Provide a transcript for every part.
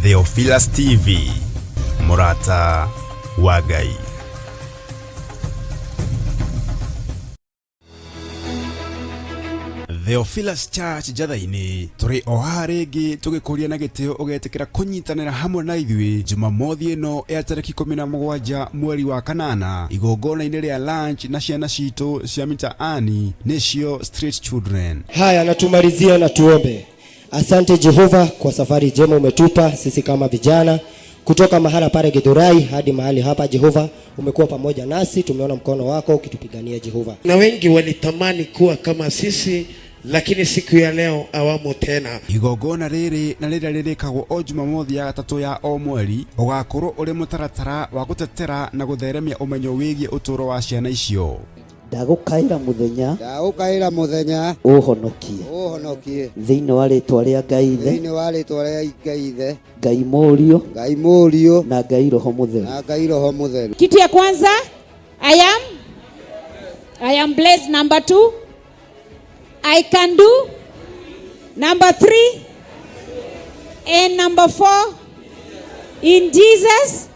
Theophilus TV, Murata wa Ngai. Theophilus Church Jathaini turi oharegi tugikuria na gitio ugetikira kunyitanira hamwe na ithui Jumamothi ino ya tariki 17 mweri wa kanana igongona-ini ria lunch na ciana citu cia mitaani nicio Street Children. Haya, natumalizia na tuombe. Asante Jehova kwa safari njema umetupa sisi kama vijana kutoka mahala pale Githurai hadi mahali hapa. Jehova, umekuwa pamoja nasi, tumeona mkono wako ukitupigania Jehova. Na wengi walitamani kuwa kama sisi, lakini siku ya leo awamo tena. Igongona riri na rira ririkagwo o Jumamothi ya gatatu ya o mweri ugakorwo uri mutaratara wa gutetera na gutheremia umenyo wigie uturo wa ciana icio. Ndagukaira muthenya uhonokie thiini wa ritwa ria Ngai Ithe Ngai Murio na Ngai Roho Mutheru. Kitu ya kwanza, I am blessed. Number 2, I can do. Number 3, and number 4, in Jesus.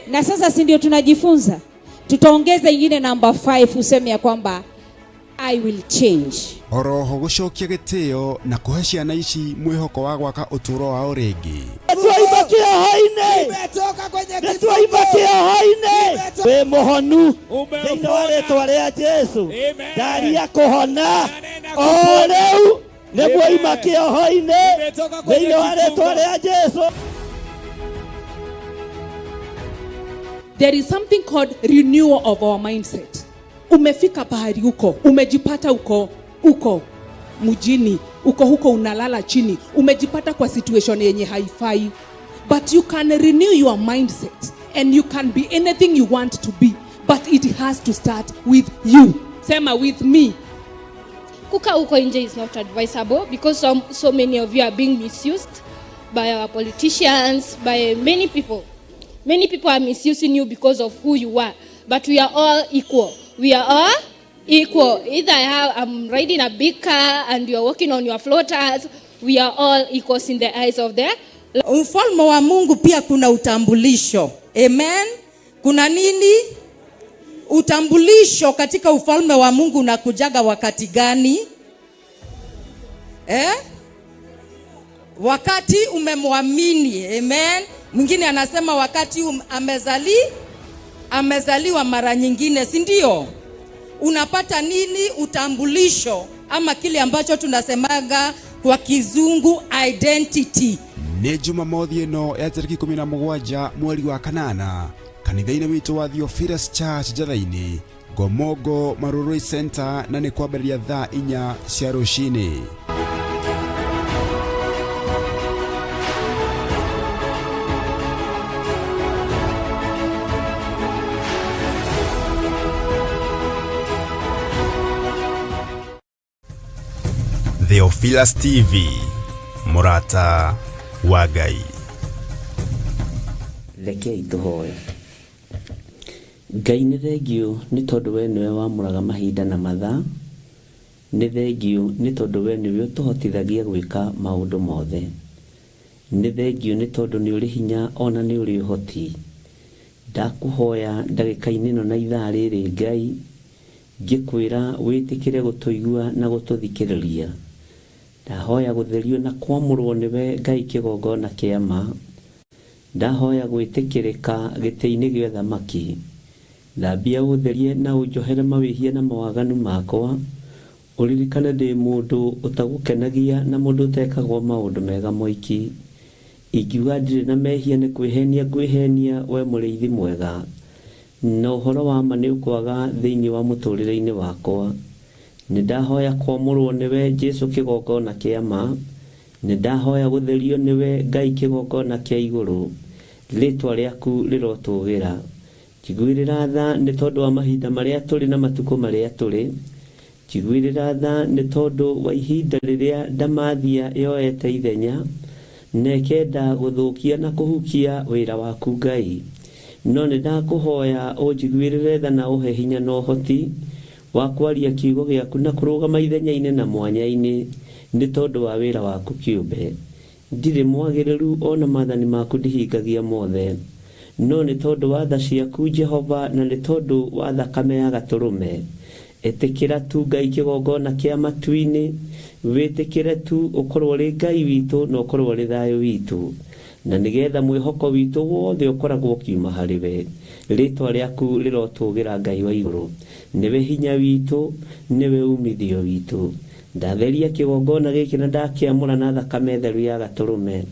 Na sasa si ndio tunajifunza, tutaongeza ingine number 5 useme ya kwamba I will change. Oroho gucokia gitio na kuhe ciana ici mwihoko wa gwaka uturo wao ringi. Twaibakia haine we muhonu thiini wa ritwa ria Jesu ndari ya kuhona o riu niguo imakia haine thiini wa ritwa ria Jesu. There is something called renewal of our mindset. Umefika pahali uko, umejipata uko mjini, huko unalala chini, umejipata kwa situation yenye haifai, but you can renew your mindset and you can be anything you want to be, but it has to start with you. Sema with me. Kuka uko nje is not advisable because so many of you are being misused by our politicians, by many people. Many people are misusing you because of who you are, but we are all equal. We are all equal. Either I'm riding a big car and you are walking on your floaters, we are all equals in the eyes of the Ufalme wa Mungu pia kuna utambulisho. Amen. Kuna nini? Utambulisho katika ufalme wa Mungu unakujaga wakati gani? Wakati umemwamini. Amen. Mwingine anasema wakati amezaliwa mara nyingine, si ndio? Unapata nini? Utambulisho, ama kile ambacho tunasemaga kwa kizungu identity. Ni Jumamothi ino ya tariki 17 mweri wa kanana kanitha-ini witu wa Theophilus Church Jathaini Gomogo Marurui Center, na ni kwambiria thaa 4 cia rucini. Theophilus TV, Murata wa Ngai. Rekei tuhoe. Ngai nĩ thengiũ nĩ tondũ we nĩwe wamũraga mahinda na mathaa. Nĩ thengiũ nĩ tondũ we nĩwe ũtũhotithagia gwĩka maũndũ mothe. Nĩ thengiũ nĩ tondũ nĩ ũrĩ hinya ona nĩ ũrĩ ũhoti. Ndakũhoya ndagĩka-inĩ ĩno na ithaa rĩrĩ Ngai, ngĩkwĩra wĩtĩkĩre gũtũigua na gũtũthikĩrĩria. Ndahoya gutherio na kwamũrwo nĩwe Ngai kĩgongona kĩa ma. Ndahoya gwĩtĩkĩrĩka gĩtĩ-inĩ gĩa ũthamaki. Thambia ũtherie na ũnjohere mawĩhia na mawaganu makwa. Ũririkane ndĩ mũndũ ũtagũkenagia na mũndũ ũtekagwo maũndũ mega moiki. Ingiuga ndirĩ na mehia nĩ kwĩhenia we mũrĩithi mwega. Na ũhoro wa ma nĩ ũkwaga thĩinĩ wa mũtũrĩre-inĩ wakwa. Nĩndahoya kwamũrwo nĩwe Jesu kĩgongona kĩa ma. Nĩndahoya gũtherio nĩwe Ngai kĩgongona kĩa igũrũ. Rĩtwa rĩaku rĩrotũgĩra. Njiguĩrĩra tha nĩ tondũ wa mahinda marĩa tũrĩ na matukũ marĩa tũrĩ. Njiguĩrĩra tha nĩ tondũ wa ihinda rĩrĩa ndamathia yoete ithenya, nekenda gũthũkia na kũhukia wĩra waku Ngai. No nĩndakũhoya ũnjiguĩrĩre tha na ũhe hinya na ũhoti wa kwaria kiugo gĩaku na kũrũgama ithenya-inĩ na mwanya-inĩ nĩ tondũ wa wĩra waku kĩũmbe. ndirĩ mwagĩrĩru ona maathani maku ndihingagia mothe, no nĩ tondũ wa tha ciaku Jehova na nĩ tondũ wa thakame ya gatũrũme, ĩtĩkĩra tu Ngai kĩgongona kĩa matu-inĩ, wĩtĩkĩre tu ũkorwo ũrĩ Ngai witũ na ũkorwo ũrĩ thayũ witũ, na nĩgetha mwĩhoko witũ wothe ũkoragwo ũkiuma harĩ we. Rĩĩtwa rĩaku rĩrotũgĩra Ngai wa igũrũ, nĩwe hinya witũ, nĩwe umithio witũ. Ndatheria kĩgongona gĩkĩ na ndakĩamũra na thakame theru ya gatũrũme.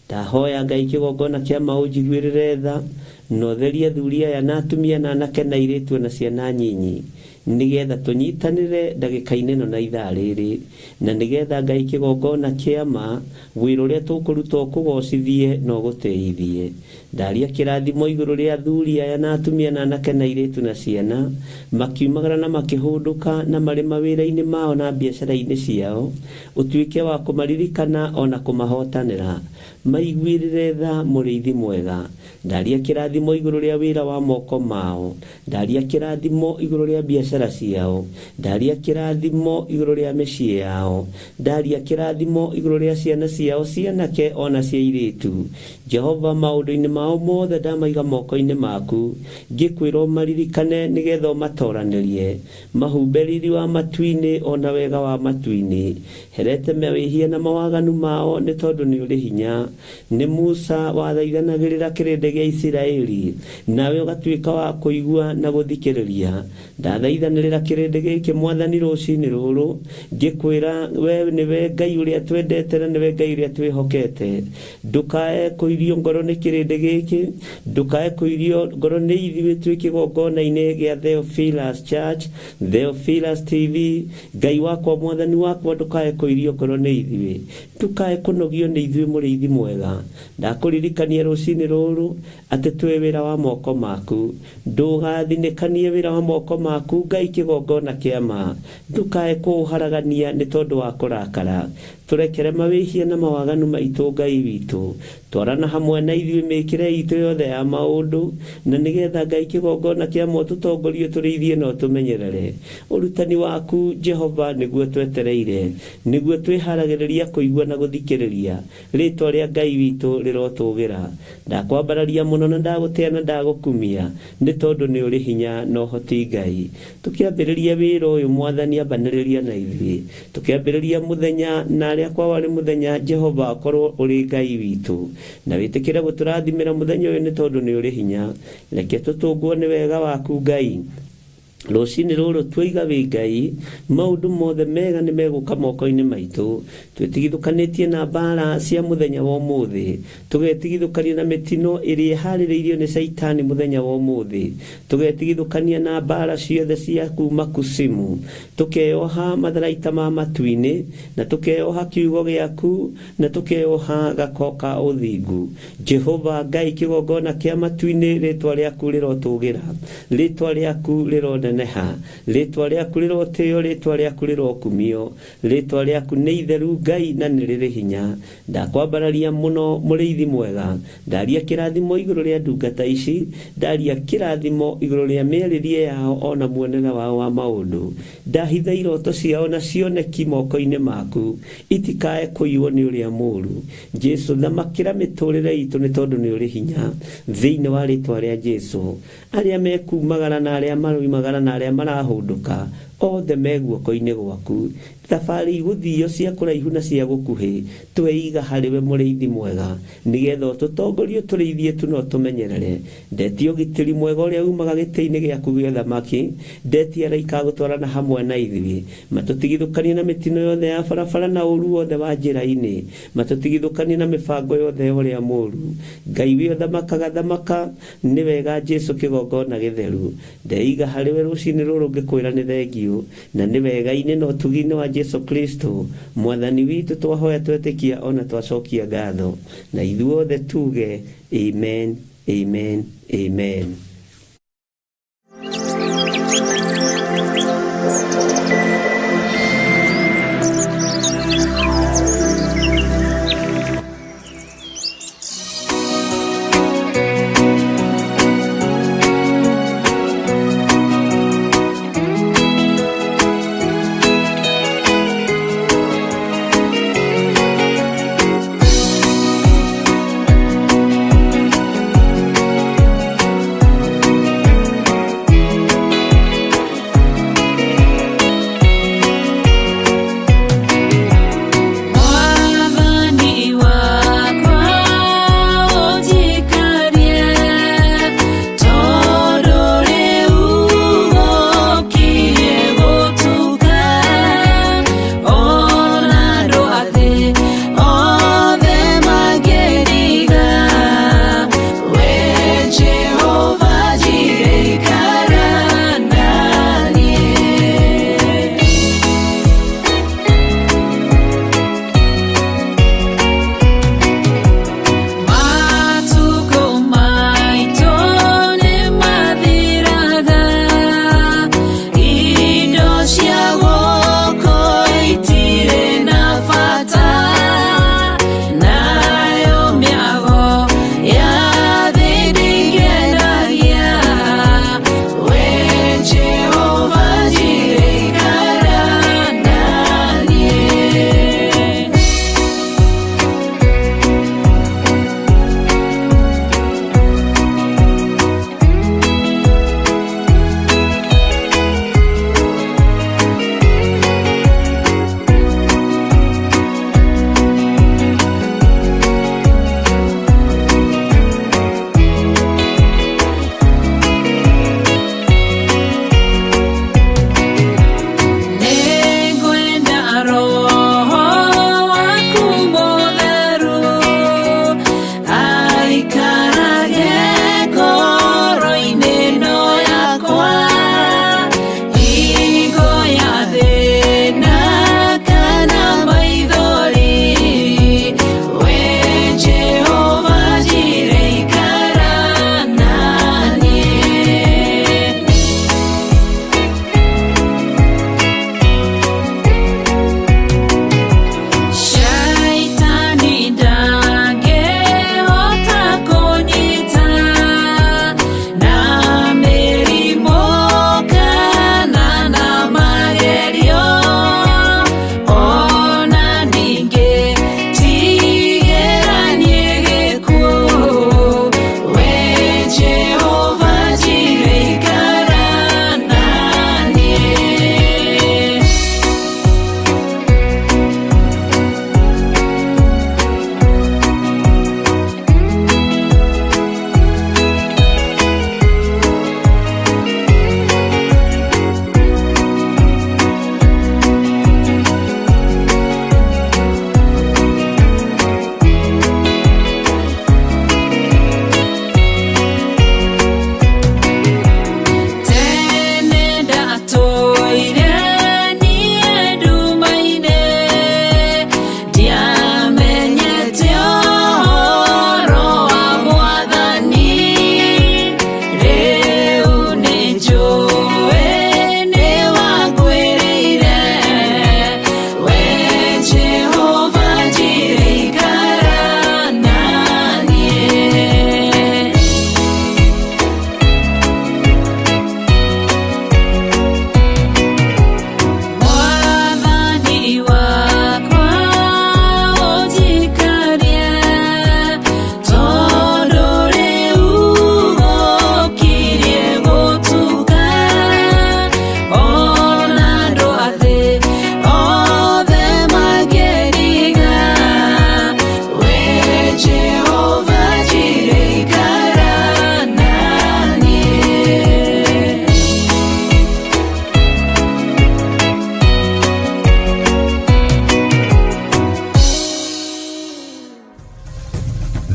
Ndahoya Ngai kĩgongona kĩa maũnjiguĩrĩre tha, na ũtherie athuri aya na atumia na anake na airĩtu na ciana nyinyi, nĩgetha tũnyitanĩre ndagĩka-inĩ ĩno na ithaa rĩrĩ, na nĩgetha Ngai kĩgongona kĩa ma wĩra ũrĩa tũkũruta ũkũgocithie na ũgũteithie. Ndaria kĩrathimo igũrũ rĩa athuri aya na atumia na anake na airĩtu na ciana, makiumagara na makĩhũndũka na marĩ mawĩra-inĩ mao na biacara-inĩ ciao, ũtuĩke wa kũmaririkana ona kũmahotanĩra, maiguĩrĩre tha mũrĩithi mwega. Ndaria kĩrathimo igũrũ rĩa wĩra wa moko mao, ndaria kĩrathimo igũrũ rĩa biacara ciao, ndaria kĩrathimo igũrũ rĩa mĩciĩ yao, ndaria kĩrathimo igũrũ rĩa ciana ciao cianake ona cia airĩtu. Jehova, maũndũ-inĩ mao mothe ndamaiga moko-inĩ maku, ngĩkwĩra maririkane nĩgetha ũmatoranĩrie, mahumbe riri wa matu-inĩ ona wega wa matu-inĩ. Herete mawĩhia na mawaganu mao nĩ tondũ nĩ ũrĩ hinya. Nĩ Musa wathaithanagĩrĩra kĩrĩndĩ gĩa Isiraeli, nawe ũgatuĩka wa kũigua na gũthikĩrĩria. Ndathaithanĩrĩra kĩrĩndĩ gĩkĩ Mwathani rũciinĩ rũrũ, ngĩkwĩra we nĩwe Ngai ũrĩa twendete na nĩwe Ngai ũrĩa twĩhokete. Ndũkae kũirio ngoro nĩ kĩrĩndĩ gĩkĩ, ndũkae kũirio ngoro nĩ ithuĩ twĩ kĩgongona-inĩ gĩa Theophilus Church, Theophilus TV. Ngai wakwa, Mwathani wakwa, ndũkae kũirio ngoro nĩ ithuĩ, ndũkae kũnogio nĩ ithuĩ mũrĩithi mwega. Ndakũririkania rũciinĩ rũrũ atĩ twĩ wĩra wa moko maku, ndũgathinĩkanie wĩra wa moko maku Ngai kĩgongona kĩa ma, ndũkae kũũharagania nĩ tondũ wa kũrakara. Tũrekere mawĩhia na mawaganu maitũ Ngai witũ, twarana hamwe na ithuĩ mĩkĩre itũ yothe ya maũndũ, na nĩgetha Ngai kĩgongona kĩa mo tũtongorie tũrĩithie na tũmenyerere. Ũrutani waku Jehova nĩguo twetereire, nĩguo twĩharagĩrĩria kũigua na gũthikĩrĩria. Rĩĩtwa rĩa Ngai witũ rĩrotũgĩra. Ndakwambararia mũno na ndagũtĩa na ndagũkumia, nĩ tondũ nĩ ũrĩ hinya na ũhoti Ngai. Tũkĩambĩrĩria wĩra ũyũ Mwathani, ambanĩrĩria na ithuĩ. Tũkĩambĩrĩria mũthenya na arĩa kwa warĩ mũthenya, Jehova akorwo ũrĩ Ngai witũ, na wĩtĩkĩre gũtũrathimĩra mũthenya ũyũ nĩ tondũ nĩ ũrĩ hinya. Reke tũtũngwo nĩ wega waku Ngai. Rũciinĩ rũrũ twaiga wĩ Ngai, maũndũ mothe mega nĩ megũka moko-inĩ maitũ. Twĩtigithũkanĩtie na mbara cia mũthenya wa ũmũthĩ, tũgetigithũkania na mĩtino ĩrĩa ĩharĩrĩirio nĩ Saitani mũthenya wa ũmũthĩ, tũgetigithũkania na mbara ciothe cia kuma kusimu, tũkeoha matharaita ma matu-inĩ, na tũkeoha kiugo gĩaku, na tũkeoha gako ka ũthingu. Jehova Ngai kĩgongona kĩa matu-inĩ, rĩĩtwa rĩaku rĩrotũgĩra, rĩĩtwa rĩaku rĩronene, rĩĩtwa rĩaku rĩrotĩo, rĩĩtwa rĩaku rĩrokumio, rĩĩtwa rĩaku nĩ itheru Ngai na nĩ rĩrĩ hinya. Ndakwambararia mũno mũrĩithi mwega, ndaria kĩrathimo igũrũ rĩa ndungata ici, ndaria kĩrathimo igũrũ rĩa mĩarĩrie yao ona muonere wao wa maũndũ. Ndahitha iroto ciao na cioneki moko-inĩ maku, itikae kũiywo nĩ ũrĩa mũũru. Jesu, thamakĩra mĩtũrĩre itũ nĩ tondũ nĩ ũrĩ hinya, thĩinĩ wa rĩĩtwa rĩa Jesu. Arĩa mekumagara na arĩa maroimagara na arĩa marahũndũka, othe me guoko-inĩ gwaku. Thabarĩ igũthio cia kũraihu na cia gũkuhĩ, tweiga harĩ we mũrĩithi mwega, nĩgetha ũtũtongorie tũrĩithie tu no tũmenyerere. Ndetia ũgitĩri mwega ũrĩa umaga gĩtĩ-inĩ gĩaku gĩa thamaki, ndetia araika gũtwarana hamwe na ithuĩ, matũtigithũkanie na mĩtino yothe ya barabara na ũru wothe wa njĩra-inĩ, matũtigithũkanie na mĩbango yothe ũrĩa mũũru. Ngai wĩ ũthamakaga thamaka, nĩ wega Jesu kĩgongona gĩtheru. Ndeiga harĩ we rũciinĩ rũrũ ngĩkwĩra nĩ thengio, na nĩ wega-inĩ na ũtugi-inĩ wa Jesu Kristo Mwathani witũ, twahoya twetĩkia ona twacokia ngatho, na ithuothe tuge amen, amen, amen.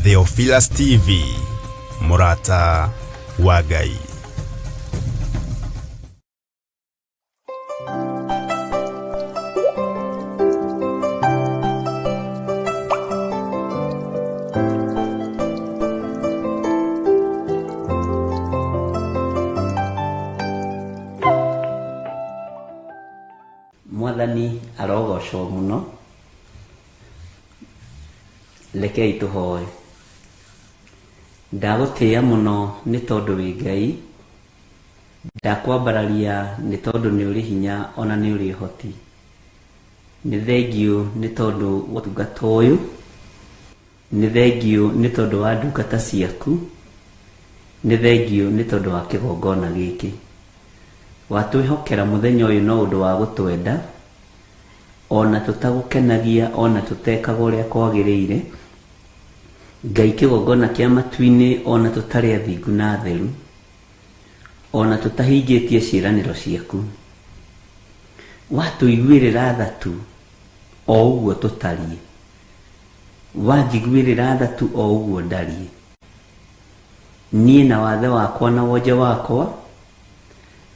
Theophilus TV, Murata wa Ngai. Mwathani arogocwo muno. Lekei tuhoe. Ndagutia muno ni tondu wi Ngai. Ndakwambararia ni tondu ni uri hinya ona ni uri hoti. Ni thengiu ni tondu watungata uyu. Ni thengiu ni tondu wa ndungata ciaku. Ni thengiu ni tondu wa kigongona giki. Watwihokera muthenya uyu no undu wa gutwenda. Ona tutagukenagia ona tutekaga uria kwagiriire. Ngai kigongona kia matuini ona tutari athingu na theru. Ona tutahingitie ciiraniro ciaku. Watuiguirira thatu o uguo tutarie. Wanjiguirira thatu o uguo ndarie. Nie na wathe wakwa na wonje wakwa.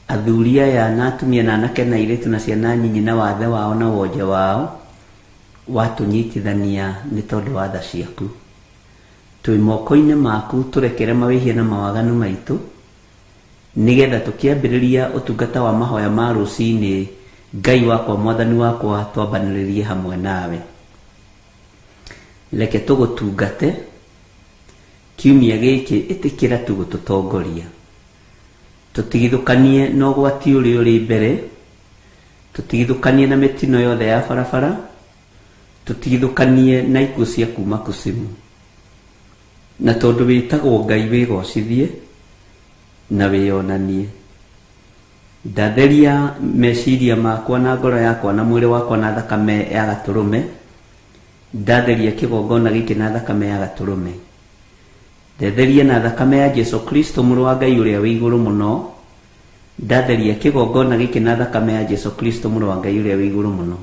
Athuri aya na atumia na anake na airitu na ciana nyinyi na wathe wao na wonje wao. Watunyitithania ni tondu wa tha ciaku. Twi moko-ini maku turekere mawihia na mawaganu maitu. Nigetha tukiambiriria utungata wa mahoya ma rucini, Ngai wakwa Mwathani wakwa twambaniririe hamwe nawe. Leke tugutungate kiumia giki itikira tugututongoria. Tutigithukanie no gwati uri mbere. Tutigithukanie na mitino yothe ya barabara. Tutigithukanie na ikuũ cia kuma kusimu. Na tondu witagwo Ngai wigocithie na wionanie. Ndatheria meciria makwa na ngoro yakwa na mwiri wakwa na thakame ya gaturume. Ndatheria kigongona giki na thakame ya gaturume. Ndatheria na thakame ya Jesu Kristo muru wa Ngai uria wi iguru muno. Ndatheria kigongona giki na thakame ya Jesu Kristo muru wa Ngai uria wi iguru muno.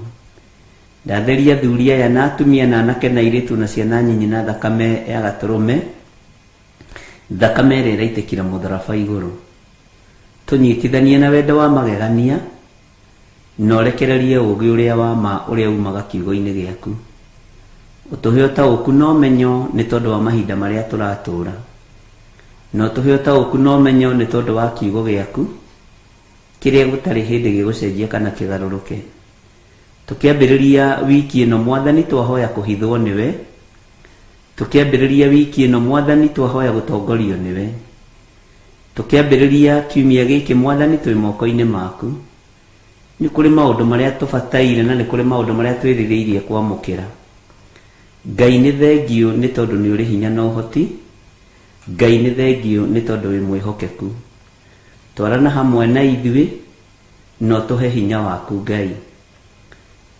ndatheria thuri aya na atumia na anake na iritu na ciana nyinyi na thakame ya gaturume, thakame ĩrĩa ĩraitĩkira mũtharaba igũrũ. Tũnyitithanie na wendo wa magegania na ũrekererie ũũgĩ ũrĩa wa ma ũrĩa umaga kiugo-inĩ gĩaku. Ũtũhe ũtaũku na ũmenyo nĩ tondũ wa mahinda marĩa tũratũũra, na ũtũhe ũtaũku na ũmenyo nĩ tondũ wa kiugo gĩaku kĩrĩa gũtarĩ hĩndĩ gĩgũcenjia kana kĩgarũrũke. Tũkĩambĩrĩria wiki ĩno Mwathani twahoya kũhithwo nĩwe, tũkĩambĩrĩria wiki ĩno Mwathani twahoya gũtongorio nĩwe, tũkĩambĩrĩria kiumia gĩkĩ Mwathani twĩ moko-inĩ maku. Nĩ kũrĩ maũndũ marĩa tũbataire na nĩ kũrĩ maũndũ marĩa twĩrĩgĩirie kwamũkĩra. Ngai nĩ thengio nĩ tondũ nĩ ũrĩ hinya na ũhoti. Ngai nĩ thengio nĩ tondũ wĩ mwĩhokeku. Twarana hamwe na ithuĩ no tũhe hinya waku Ngai.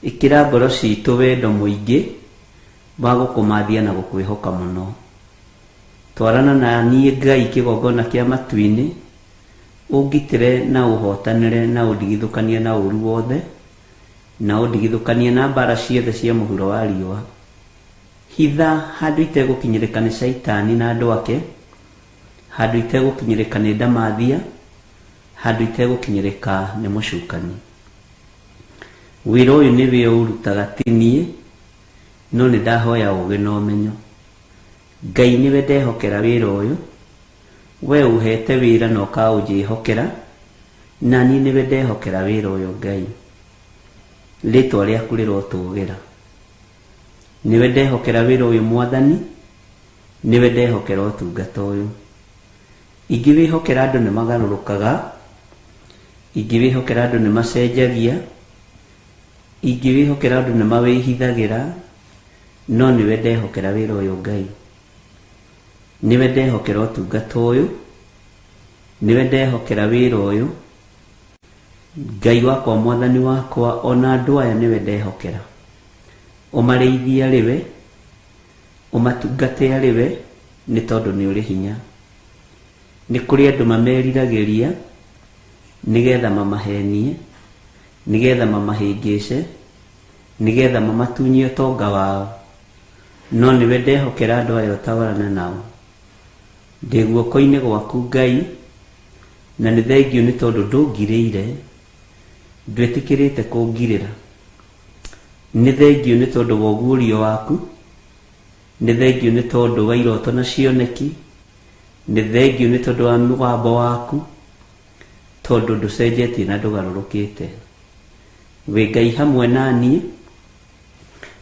Ĩkĩra ngoro citũ wendo mũingĩ wa gũkũmathia na gũkwĩhoka mũno. Twarana na niĩ Ngai kĩgongona kĩa matu-inĩ, ũngitĩre na ũhotanĩre na ũndigithũkanie na ũru wothe, na ũndigithũkanie na mbara ciothe cia mũhuro wa riũa. Hitha handũ itegũkinyĩrĩka nĩ Shaitani na andũ ake, handũ itegũkinyĩrĩka nĩ ndamathia, handũ itegũkinyĩrĩka nĩ mũcukani. Wĩra ũyũ nĩwe ũrutaga ti niĩ, no nĩ ndahoya ũũgĩ na ũmenyo. Ngai nĩwe ndehokera wĩra ũyũ, we ũhete wĩra na ũkaũnjĩhokera, na niĩ nĩwe ndehokera wĩra ũyũ Ngai. Rĩtwa rĩaku rĩrotũũgĩra. Nĩwe ndehokera wĩra ũyũ Mwathani, nĩwe ndehokera ũtungata ũyũ. Ingĩwĩhokera andũ nĩ magarũrũkaga, ingĩwĩhokera andũ nĩ macenjagia, ingĩwĩhokera andũ nĩ mawĩhithagĩra, no nĩwe ndehokera wĩra ũyũ Ngai. Nĩwe ndehokera ũtungata ũyũ, nĩwe ndehokera wĩra ũyũ. Ngai wakwa Mwathani wakwa, ona andũ aya nĩwe ndehokera. Ũmarĩithie arĩwe, ũmatungate arĩwe, nĩ tondũ nĩ ũrĩ hinya. Nĩ kũrĩ andũ mameriragĩria nĩgetha mamahenie, nĩgetha mamahĩngĩce, nĩgetha mamatunyie ũtonga wao, no nĩwe ndehokera andũ aya ũtawarane nao. Ndĩ guoko-inĩ gwaku Ngai, na nĩ thengio nĩ tondũ ndũngirĩire, ndwĩtĩkĩrĩte kũngirĩra. Nĩ thengio nĩ tondũ wa ũguũrio waku, nĩ thengio nĩ tondũ wa iroto na cioneki, nĩ thengio nĩ tondũ wa mũgambo waku, tondũ ndũcenjetie na ndũgarũrũkĩte. Wĩ Ngai hamwe na niĩ,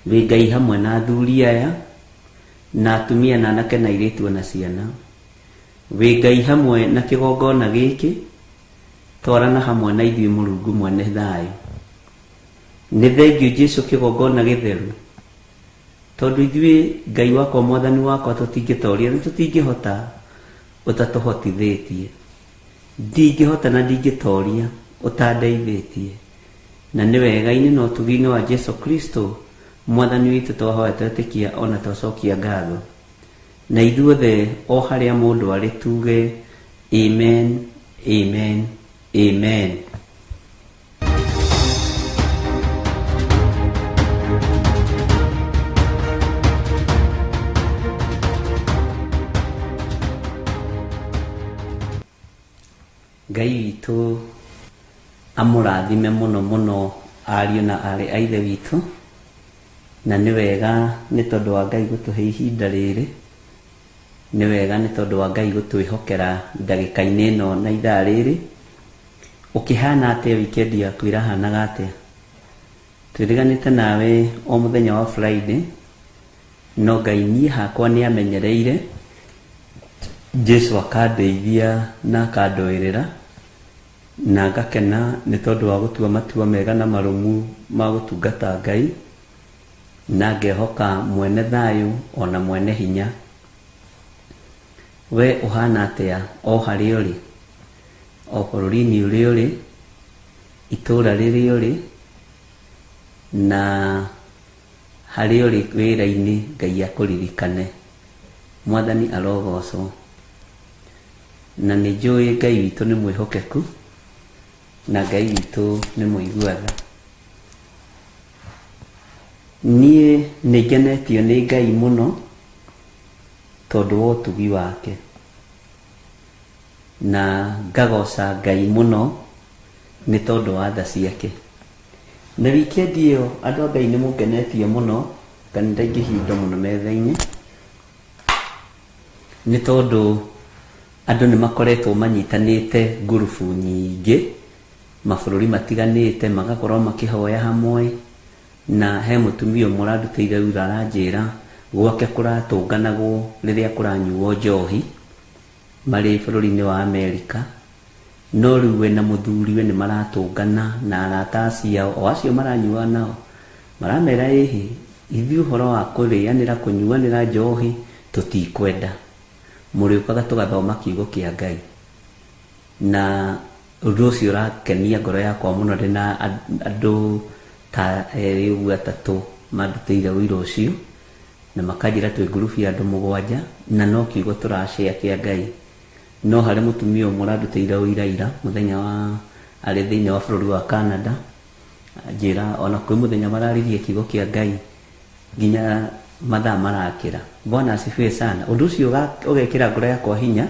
wĩ Ngai hamwe na athuri aya na atumia na anake na airĩtu na ciana. Wĩ Ngai hamwe na kĩgongona gĩkĩ, twarana hamwe na ithuĩ Mũrungu mwene thayũ. Nĩ thengio Jesũ kĩgongona gĩtheru, tondũ ithuĩ Ngai wakwa Mwathani wakwa tũtingĩtoria na tũtingĩhota ũtatũhotithĩtie. Ndingĩhota na ndingĩtoria ũtandeithĩtie. Na nĩ wega-inĩ na ũtugi-inĩ wa Jesũ Kristo Mwathani witũ twahoya twetĩkia ona twacokia ngatho. Na ithuothe o harĩa mũndũ arĩ tuge amen, amen, amen. Ngai witũ amũrathime mũno mũno ariũ na arĩ a ithe witũ, na nĩ wega nĩ tondũ wa Ngai gũtũhe ihinda rĩrĩ, nĩ wega nĩ tondũ wa Ngai gũtwĩhokera ndagĩka-inĩ ĩno na ithaa rĩrĩ. Ũkĩhana atĩa wikendi yaku ĩrahanaga atĩa? Twĩrĩganĩte nawe o mũthenya wa Friday, no Ngai niĩ hakwa nĩ amenyereire, Jesũ akandeithia na akandũĩrĩra, na ngakena nĩ tondũ wa gũtua matua mega na marũmu ma gũtungata Ngai, na ngehoka mwene thayũ ona mwene hinya. We ũhana atĩa o harĩa ũrĩ, o bũrũri-inĩ ũrĩa ũrĩ, itũũra rĩrĩa ũrĩ, na harĩa ũrĩ wĩra-inĩ, Ngai akũririkane. Mwathani arogocwo. Na nĩ njũĩ Ngai witũ nĩ mwĩhokeku, na Ngai witũ nĩ mũigua tha. niĩ nĩngenetio nĩ Ngai mũno tondũ wa ũtugi wake, na ngagoca Ngai mũno nĩ tondũ wa tha ciake. Na weekend ĩyo andũ a Ngai nĩ mũngenetie mũno, kanitha ingĩhinda mũno metha-inĩ, nĩ tondũ andũ nĩ makoretwo manyitanĩte ngurubu nyingĩ mabũrũri matiganĩte, magakorwo makĩhoya hamwe. Na he mũtumia ũmwe ũrandutĩire wĩra aranjĩra gwake kũratũnganagwo rĩrĩa kũranyuo njohi marĩ bũrũri-inĩ wa Amerika, no rĩu we na mũthuriwe nĩ maratũngana na arata acio o acio maranyua nao, maramera ĩhĩ ithuĩ ũhoro wa kũrĩanĩra kũnyuanĩra njohi tũtikwenda, mũrĩũkaga tũgathoma kiugo kĩa Ngai. Na ũndũ ũcio ũrakenia ngoro yakwa mũno ndĩna andũ ta erĩ ũguo atatũ mandutĩire wĩra ũcio, na makanjĩra twĩ ngurubu ya andũ 7 na no kiugo tũrashare kĩa Ngai. No harĩ mũtumia ũmwe ũrandutĩire wĩra ira mũthenya wa arĩ thĩinĩ wa bũrũri wa Canada, njĩra ona kwĩ mũthenya mararĩrie kiugo kĩa Ngai nginya mathaa marakĩra. Bwana asifiwe sana. Ũndũ ũcio ũgekĩra ngoro yakwa hinya,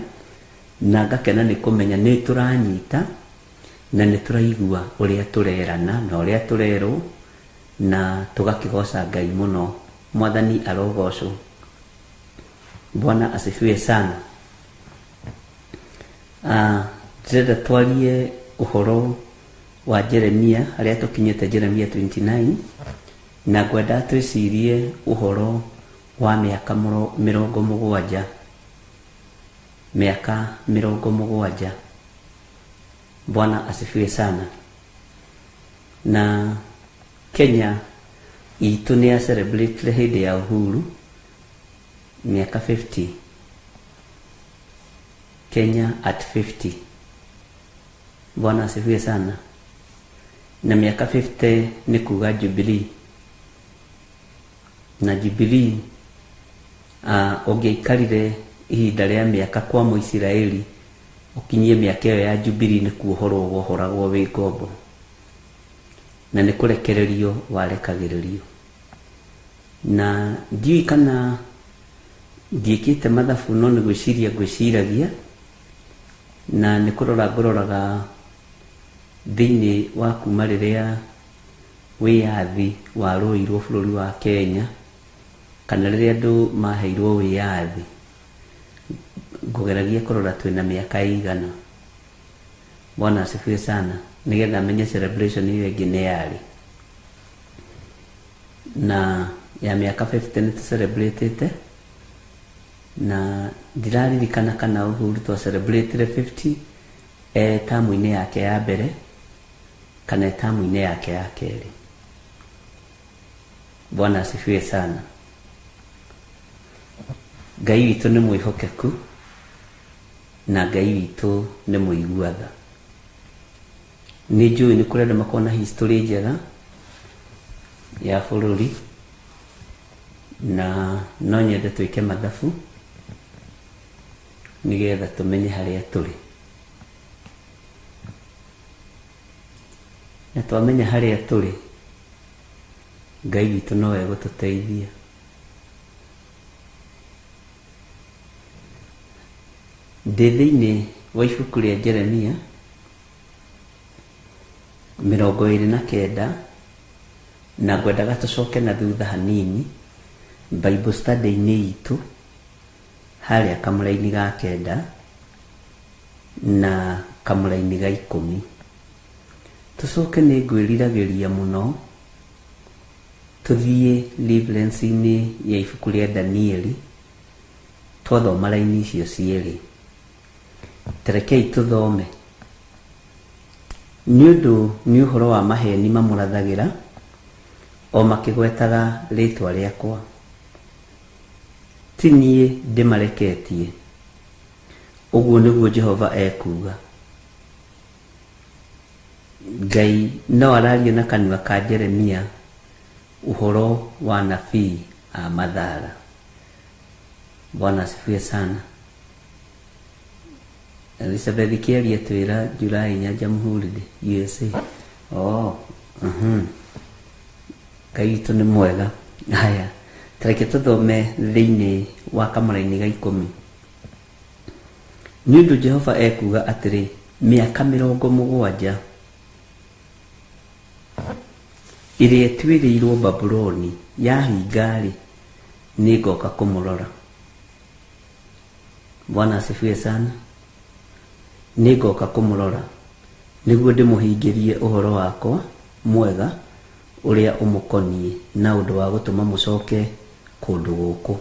na ngakena nĩ kũmenya nĩ tũranyita na nĩ tũraigua ũrĩa tũrerana na ũrĩa tũrerwo, na tũgakĩgoca Ngai mũno. Mwathani arogocwo. Bwana asifiwe sana. Ndĩrenda twarie ũhoro wa Jeremia, harĩa tũkinyĩte Jeremia 29, na ngwenda twĩcirie ũhoro wa mĩaka 70. Mĩaka 70. Bwana asifiwe sana. Na Kenya itũ nĩ ya celebrate hĩndĩ ya uhuru mĩaka 50. Kenya at 50. Bwana asifiwe sana. Na miaka 50 ni kuga Jubilee. Na Jubilee ũngĩikarire ihinda rĩa miaka kwa Mũisiraeli ukinyie miaka ĩyo ya Jubilee nĩ kuohorwo wohoragwo wĩ ngombo, na nĩ kũrekererio warekagĩrĩrio. Na ndiũĩ kana ndiĩkĩte mathabu no nĩ gwĩciragia, na nĩ ngũroraga thĩinĩ wa kuma rĩrĩa wĩyathi warũĩirwo bũrũri wa Kenya, kana rĩrĩa andũ maheirwo wĩyathi, ngũgeragia kũrora twĩna mĩaka ĩigana. Bwana asifiwe sana, nĩgetha menye celebration ĩyo ĩngĩ nĩ yarĩ. Na ya mĩaka 50 nĩ tũcelebrate, na ndiraririkana kana Uhuru twa celebrate 50 tamu-inĩ yake ya mbere kana tamu-inĩ yake ya kerĩ. Bwana asifiwe sana. Ngai witũ nĩ mwĩhokeku, na Ngai witũ nĩ mũiguatha. Nĩ njũĩ nĩ kũrĩ andũ makona history njega ya bũrũri, na no nyende twĩke mathabu nĩgetha tũmenye harĩa tũrĩ. Na twamenya harĩa tũrĩ, Ngai witũ no egũtũteithia. Ndĩ thĩinĩ wa ibuku rĩa Jeremia 29, na ngwendaga tũcoke na thutha hanini Bible study-inĩ itũ harĩa kamũra-inĩ ga 9 na kamũra-inĩ ga 10. Tũcoke nĩ ngwĩriragĩria mũno tũthiĩ reference-inĩ ya ibuku rĩa Danieli twathoma raini icio cierĩ. Terekei tũthome. Nĩ ũndũ nĩ ũhoro wa maheni mamũrathagĩra o makĩgwetaga rĩtwa rĩakwa. Ti niĩ ndĩmareketie, ũguo nĩguo Jehova ekuga. Ngai no araria na kanua ka Jeremia uhoro wa nabii Mathara. Bwana asifiwe sana. Elizabeth Kiaria twĩra Julai Nyanjara USA. Ngai witũ nĩ mwega. Haya, tareke tuthome thiini wa kamara-ini ga 10. Nĩ ũndũ Jehova ekuga atĩrĩ, mĩaka 70 ĩrĩa ĩtuĩrĩirwo Babuloni yahinga-rĩ, nĩngoka kũmũrora. Bwana asifiwe sana. Nĩngoka kũmũrora nĩguo ndĩmũhingĩrie ũhoro wakwa mwega ũrĩa ũmũkoniĩ na ũndũ wa gũtũma mũcoke kũndũ gũkũ.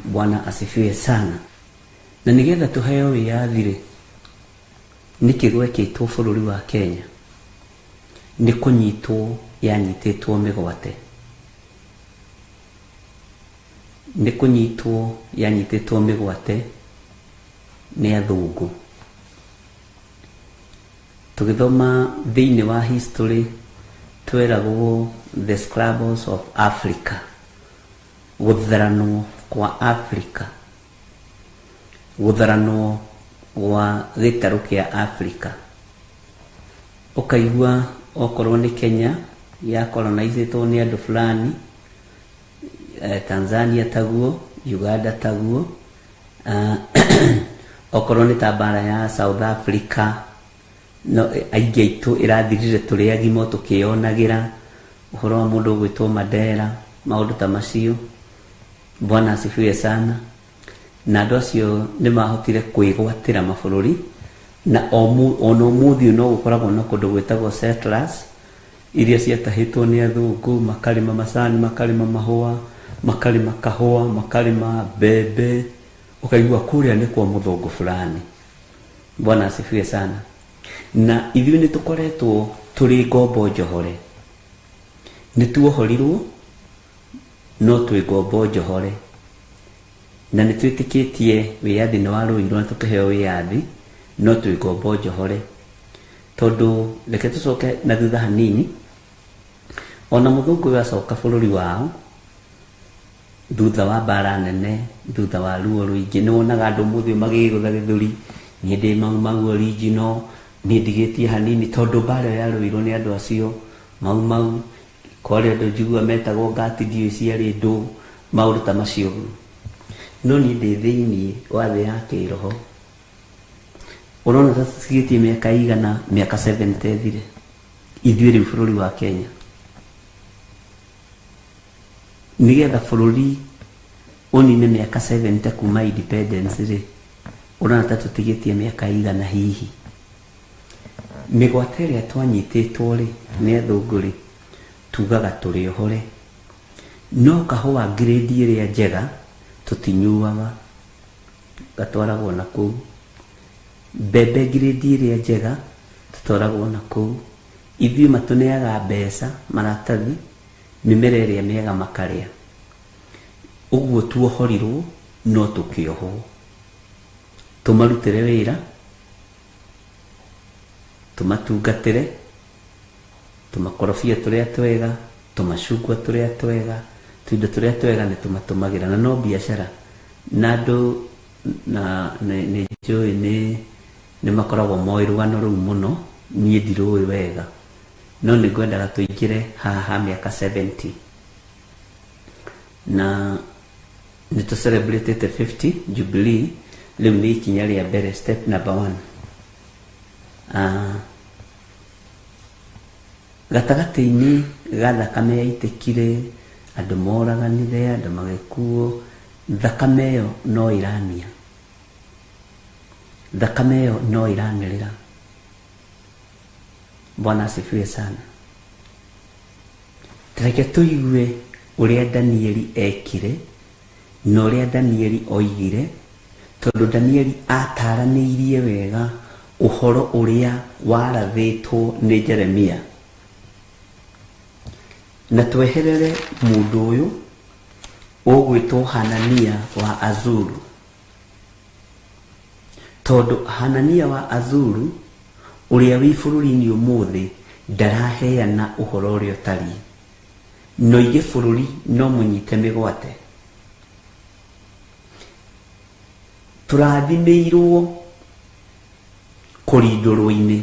Bwana asifiwe sana. Na nĩgetha tũheo wĩyathi-rĩ, nĩkĩ gwekĩtwo bũrũri wa Kenya? Nĩ kũnyitwo yanyitĩtwo mĩgwate. Nĩ kũnyitwo yanyitĩtwo mĩgwate nĩ athũngũ. Tũgĩthoma thĩinĩ wa history tweragwo the scrabbles of Africa, gũtharanwo kwa Africa, gũtharanwo gwa gĩtarũ kĩa Africa. Ũkaigua okorwo nĩ Kenya ya colonizĩtwo nĩ andũ fulani, Tanzania taguo, Uganda taguo, okorwo nĩ ta bara ya South Africa, no aingĩ aitũ ĩrathirire tũrĩ agima tũkĩonagĩra ũhoro wa mũndũ gwĩtwo Mandela, maũndũ ta macio. Bwana asifiwe sana. Na andũ acio nĩ mahotire kwĩgwatĩra mabũrũri, na ona ũmũthĩ no gũkoragwo na kũndũ gwĩtagwo settlers iria ciatahĩtwo nĩ athũngũ, makarĩma macani, makarĩma mahũa, makarĩma kahũa, makarĩma mbembe, ũkaigua kũrĩa nĩ kwa mũthũngũ fulani. Bwana asifiwe sana. Na ithuĩ nĩ tũkoretwo tũrĩ ngombo njohore. Nĩ tuohorirwo no twĩ ngombo njohore. Na nĩ twĩtĩkĩtie wĩyathi nĩ warũirwo na tũkĩheo wĩyathi no twĩ ngombo njohore. Tondũ reke tũcoke na thutha hanini, ona mũthũngũ ũyũ acoka bũrũri wao thutha wa mbara nene, thutha wa ruo rũingĩ, nĩ wonaga andũ mũthĩ magĩgũtha gĩthũri, niĩ ndĩ mau original, niĩ ndigĩtie hanini, tondũ mbara ĩyo yarũirwo nĩ andũ acio mau kwarĩ andũ njigua metagwo ngati ndiũ ciarĩ ndũ, maũndũ ta macio. No niĩ ndĩ thĩinĩ wa thĩ ya kĩroho. Ũrona ta tũtigĩtie mĩaka igana, mĩaka 70 ĩthire ithuĩ rĩu bũrũri wa Kenya. Nĩgetha bũrũri ũnine mĩaka 70 kuma independence-rĩ, ũrona ta tũtigĩtie mĩaka igana hihi. Mĩgwate ĩrĩa twanyitĩtwo-rĩ nĩ athũngũ-rĩ, tugaga tũrĩ ohore. No kahũa grade ĩrĩa njega tũtinyuaga, gatwaragwo na kũu. Mbembe grade ĩrĩa njega tũtwaragwo na kũu. Ithuĩ matũneaga mbeca, maratathi, mĩmera ĩrĩa mĩega makarĩa. Ũguo tuohorirwo no tũkĩohwo. Tũmarutĩre wĩra, tũmatungatĩre, tũmakorobia tũrĩa twega, tũmacungwa tũrĩa twega, tũindo tũrĩa twega nĩ tũmatũmagĩra. Na no biacara. Na andũ nĩ njũĩ nĩ makoragwo moĩ rũgano rũu mũno, niĩ ndirũĩ wega. No nĩ ngwendaga tũingĩre haha mĩaka 70. Na nĩ tũ celebrate 50 Jubilee, rĩu nĩ ikinya rĩa mbere, step number 1. Gatagatĩ-inĩ ga thakame yaitĩkire, andũ moraganire, andũ magĩkuo, thakame ĩyo no irania. Thakame ĩyo no iranĩrĩra. Bwana asifiwe sana. Tareke tũigue ũrĩa Danieli ekire na ũrĩa Danieli oigire, tondũ Danieli ataranĩirie wega ũhoro ũrĩa warathĩtwo nĩ Jeremia. Na tweherere mũndũ ũyũ ũgwĩtwo Hanania wa Azuru, tondũ Hanania wa Azuru ũrĩa wĩ bũrũri-inĩ ũmũthĩ ndaraheana ũhoro ũrĩa ũtariĩ. No igĩ bũrũri no mũnyite mĩgwate. Tũrathimĩirwo kũrindũrwo-inĩ,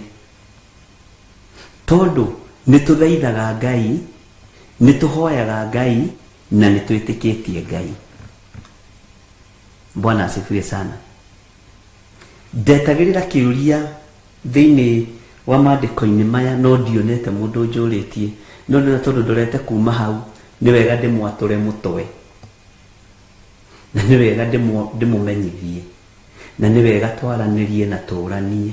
tondũ nĩ tũthaithaga Ngai nituhoyaga Ngai na nitwitikitie Ngai. Bwana asifiwe sana. Ndetagirira kiuria thiini wa maandiko-ini maya no ndionete mundu njuritie, no na tondu ndorete kuma hau ni wega ndimwature mutwe, na ni wega ndimumenyithie, na ni wega twaranirie na turanie.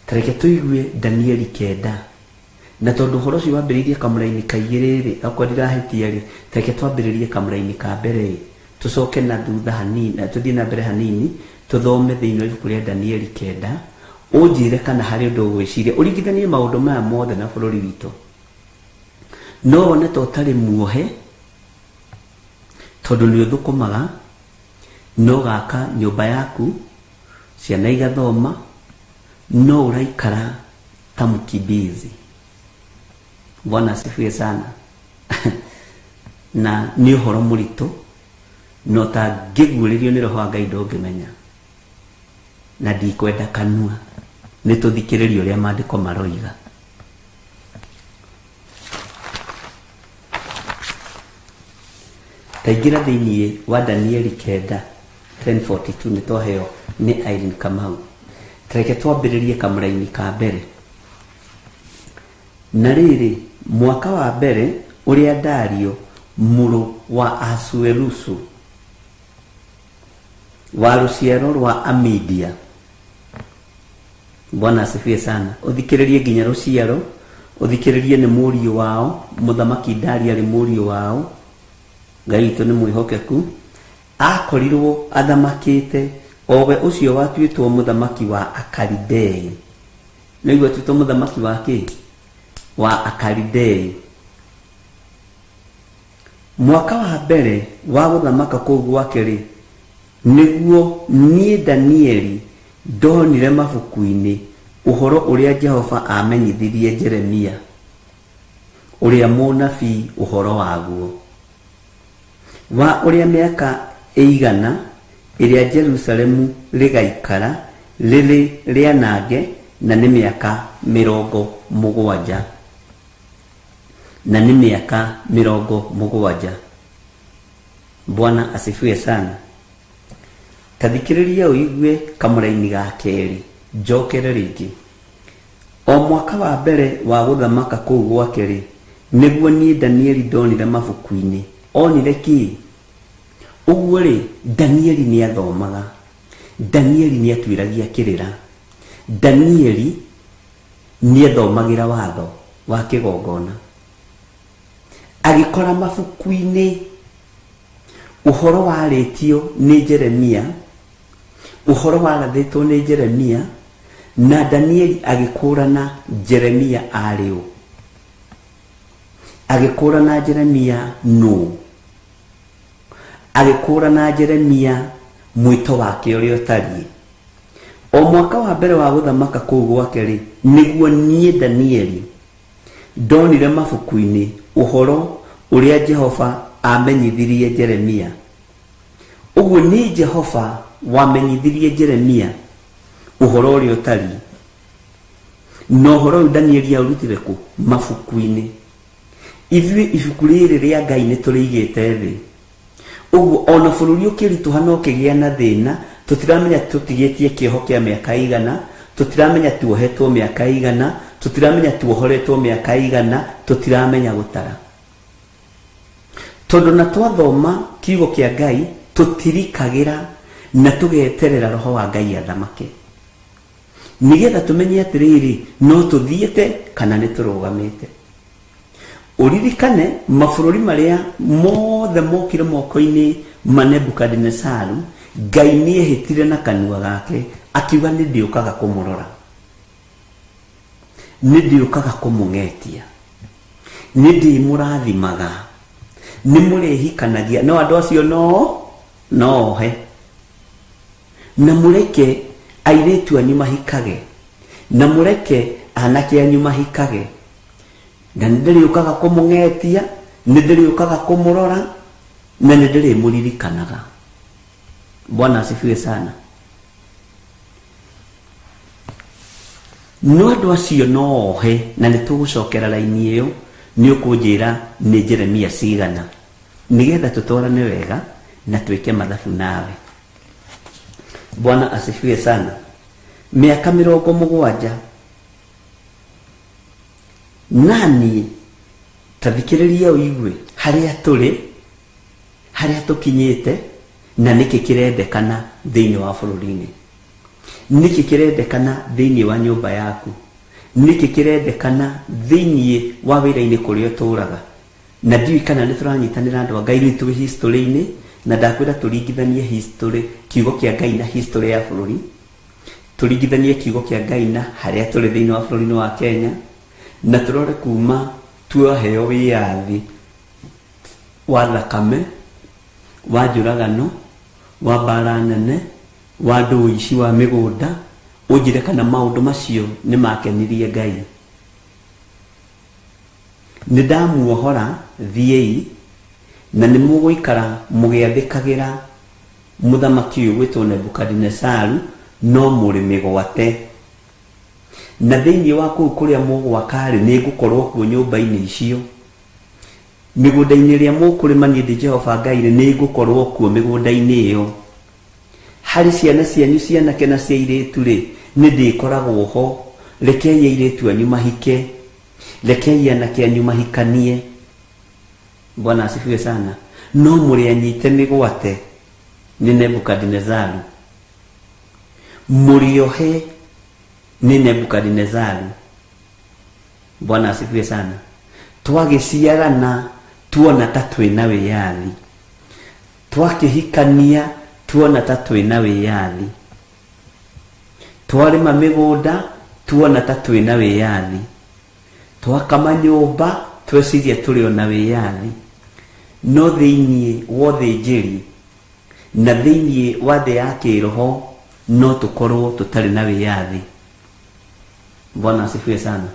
Tareke tuigue Danieli 9, na tondu horo ucio wambiririe kamuraini kaigiriri akwandira hetiari, tareke twambiririe kamuraini ka mbere, tucoke na thutha hanini, tuthie na mbere hanini, tuthome thiini wa ibuku ria Danieli 9, unjire kana hari undu gwiciria uringithanie maundu maya mothe na bururi witu. No wone to tari muohe tondu ni uthukumaga, no gaka nyumba yaku, ciana igathoma, no uraikara ta mukimbizi. Bwana asifiwe sana. Na ni uhoro muritu, no ta ngiguuririo ni roho wa Ngai ndungimenya, na ndikwenda kanua, ni tuthikiririe uria maandiko maroiga. Taingira thiini wa Danieli 9:10-42 ni twaheo ni Irene Kamau. Tareke twambiririe kamuraini ka mbere. Na riri mwaka wa mbere uria Dario muru wa Asuerusu wa ruciaro rwa Amedia. Bwana asifiwe sana. Uthikiririe nginya ruciaro, uthikiririe ni muriu wao, muthamaki Dario ari muriu wao. Ngai witu ni mwihokeku, akorirwo athamakite, owe ucio watuitwo muthamaki wa Akalidei. Niguo tuitwo muthamaki wa ki? Wa Akalidei. Mwaka wa mbere wa guthamaka kuu gwake ri, niguo nie Danieli ndonire mabuku-ini uhoro uria Jehova amenyithirie Jeremia uria munabii uhoro waguo, wa uria miaka 100 iria Jerusalemu rigaikara riri rianange, na ni miaka 70, na ni miaka 70. Bwana asifiwe sana. Tathikiriria uigue kamuraini ga keri, njokere ringi. O mwaka wa mbere wa guthamaka kuu gwake ri, niguo nie Danieli ndonire mabuku-ini. Onire ki? Uguo ri, Danieli ni athomaga, Danieli ni atwiragia kirira, Danieli ni athomagira watho wa kigongona. Agikora mabuku-ini uhoro waritio ni Jeremia, uhoro warathitwo ni Jeremia, na Danieli agikurana Jeremia ariu, agikurana Jeremia no, agikurana Jeremia mwito wake uria utari. O mwaka wa mbere wa guthamaka kuu gwake ri, niguo nie Danieli ndonire mabuku-ini uhoro uria Jehova amenyithirie Jeremia. Uguo ni Jehova wamenyithirie Jeremia uhoro uria utari. No uhoro Danieli arutire ku? Mabuku-ini. Ithuĩ ibuku rĩrĩ rĩa Ngai nĩ tũrĩigĩte thĩ. Uguo ona bũrũri ũkĩritũha no kĩgĩa na thĩna, tũtiramenya tũtigĩtie kĩoho kĩa mĩaka igana, tũtiramenya tuohetwo mĩaka igana, tũtiramenya tuohoretwo mĩaka igana, tũtiramenya gũtara. Tondu na twathoma kiugo kĩa Ngai tutirikagira na tugeterera roho wa Ngai athamake, nigetha tumenye atiriri no tuthiete kana ni turugamite. Uririkane mabũrũri maria mothe mokire moko-ini ma Nebukadnezaru, Ngai niehĩtire na kanua gake akiuga nĩ ndĩũkaga kũmũrora, nĩ ndĩũkaga kũmũng'etia, nĩ ndĩmũrathimaga, nĩ mũrehikanagia. No andũ acio no he na mũreke airĩtu anyu mahikage, na mũreke anake anyu mahikage, na nĩ ndĩrĩũkaga kũmũng'etia, nĩ ndĩrĩũkaga kũmũrora, na nĩ ndĩrĩmũririkanaga. Bwana asifiwe sana. No andũ acio no he, na nĩ tũgũcokera raini ĩyo nĩ ũkũnjĩra nĩ Jeremia cigana nigetha tutwarane wega na tweke mathabu nawe. Bwana asifiwe sana. Miaka 70 nani tathikiriria uigwe haria tuli haria tukinyite na niki kirendekana thiini wa bururi-ini, niki kirendekana thiini wa nyumba yaku, niki kirendekana thiini wa wira-ini kuria uturaga. Na ndiu kana ni turanyitanira andu a Ngai ritu history-ini, na ndakwira turingithanie history kiugo kia Ngai na history ya bururi, turingithanie kiugo kia Ngai na haria tuli thiini wa bururi wa Kenya, na turore kuma tuoheo wiathi wa thakame, wa njuragano, wa mbara nene, wa ndũici wa mĩgũnda, ũnjĩre kana maũndũ macio nĩ makenirie Ngai. Nĩ ndamuohora thiĩi na nĩ mũgũikara mũgĩathĩkagĩra mũthamaki ũyũ gwĩtwo Nebukadinezaru, no mũrĩ mĩgwate. Na thĩinĩ wa kũu kũrĩa mũgwaka rĩ nĩ ngũkorwo kuo nyũmba-inĩ icio, mĩgũnda-inĩ ĩrĩa mũkũrĩma niĩ ndĩ Jehova Ngai rĩ nĩ ngũkorwo kuo mĩgũnda-inĩ ĩyo. Harĩ ciana cianyu cianake na cia airĩtu rĩ nĩ ndĩkoragwo ho. Rekei airĩtu anyu mahike, rekei anake anyu mahikanie. Bwana asifiwe sana. No mũrĩ anyite mĩgwate nĩ Nebukadinezaru, mũrĩohe ni Nebukadinezaru. Bwana asifiwe sana. Twagĩciarana tuona ta twĩna wĩyathi, twakĩhikania tuona ta twĩna wĩyathi, twarĩma mĩgũnda tuona ta twĩna wĩyathi, twakama nyũmba tweciria tũrĩ ona wĩyathi. No thĩinĩ wa ũthĩnjĩri na thĩinĩ wa thĩ ya kĩroho no tũkorwo tũtarĩ na wĩyathi. Bwana asifiwe sana.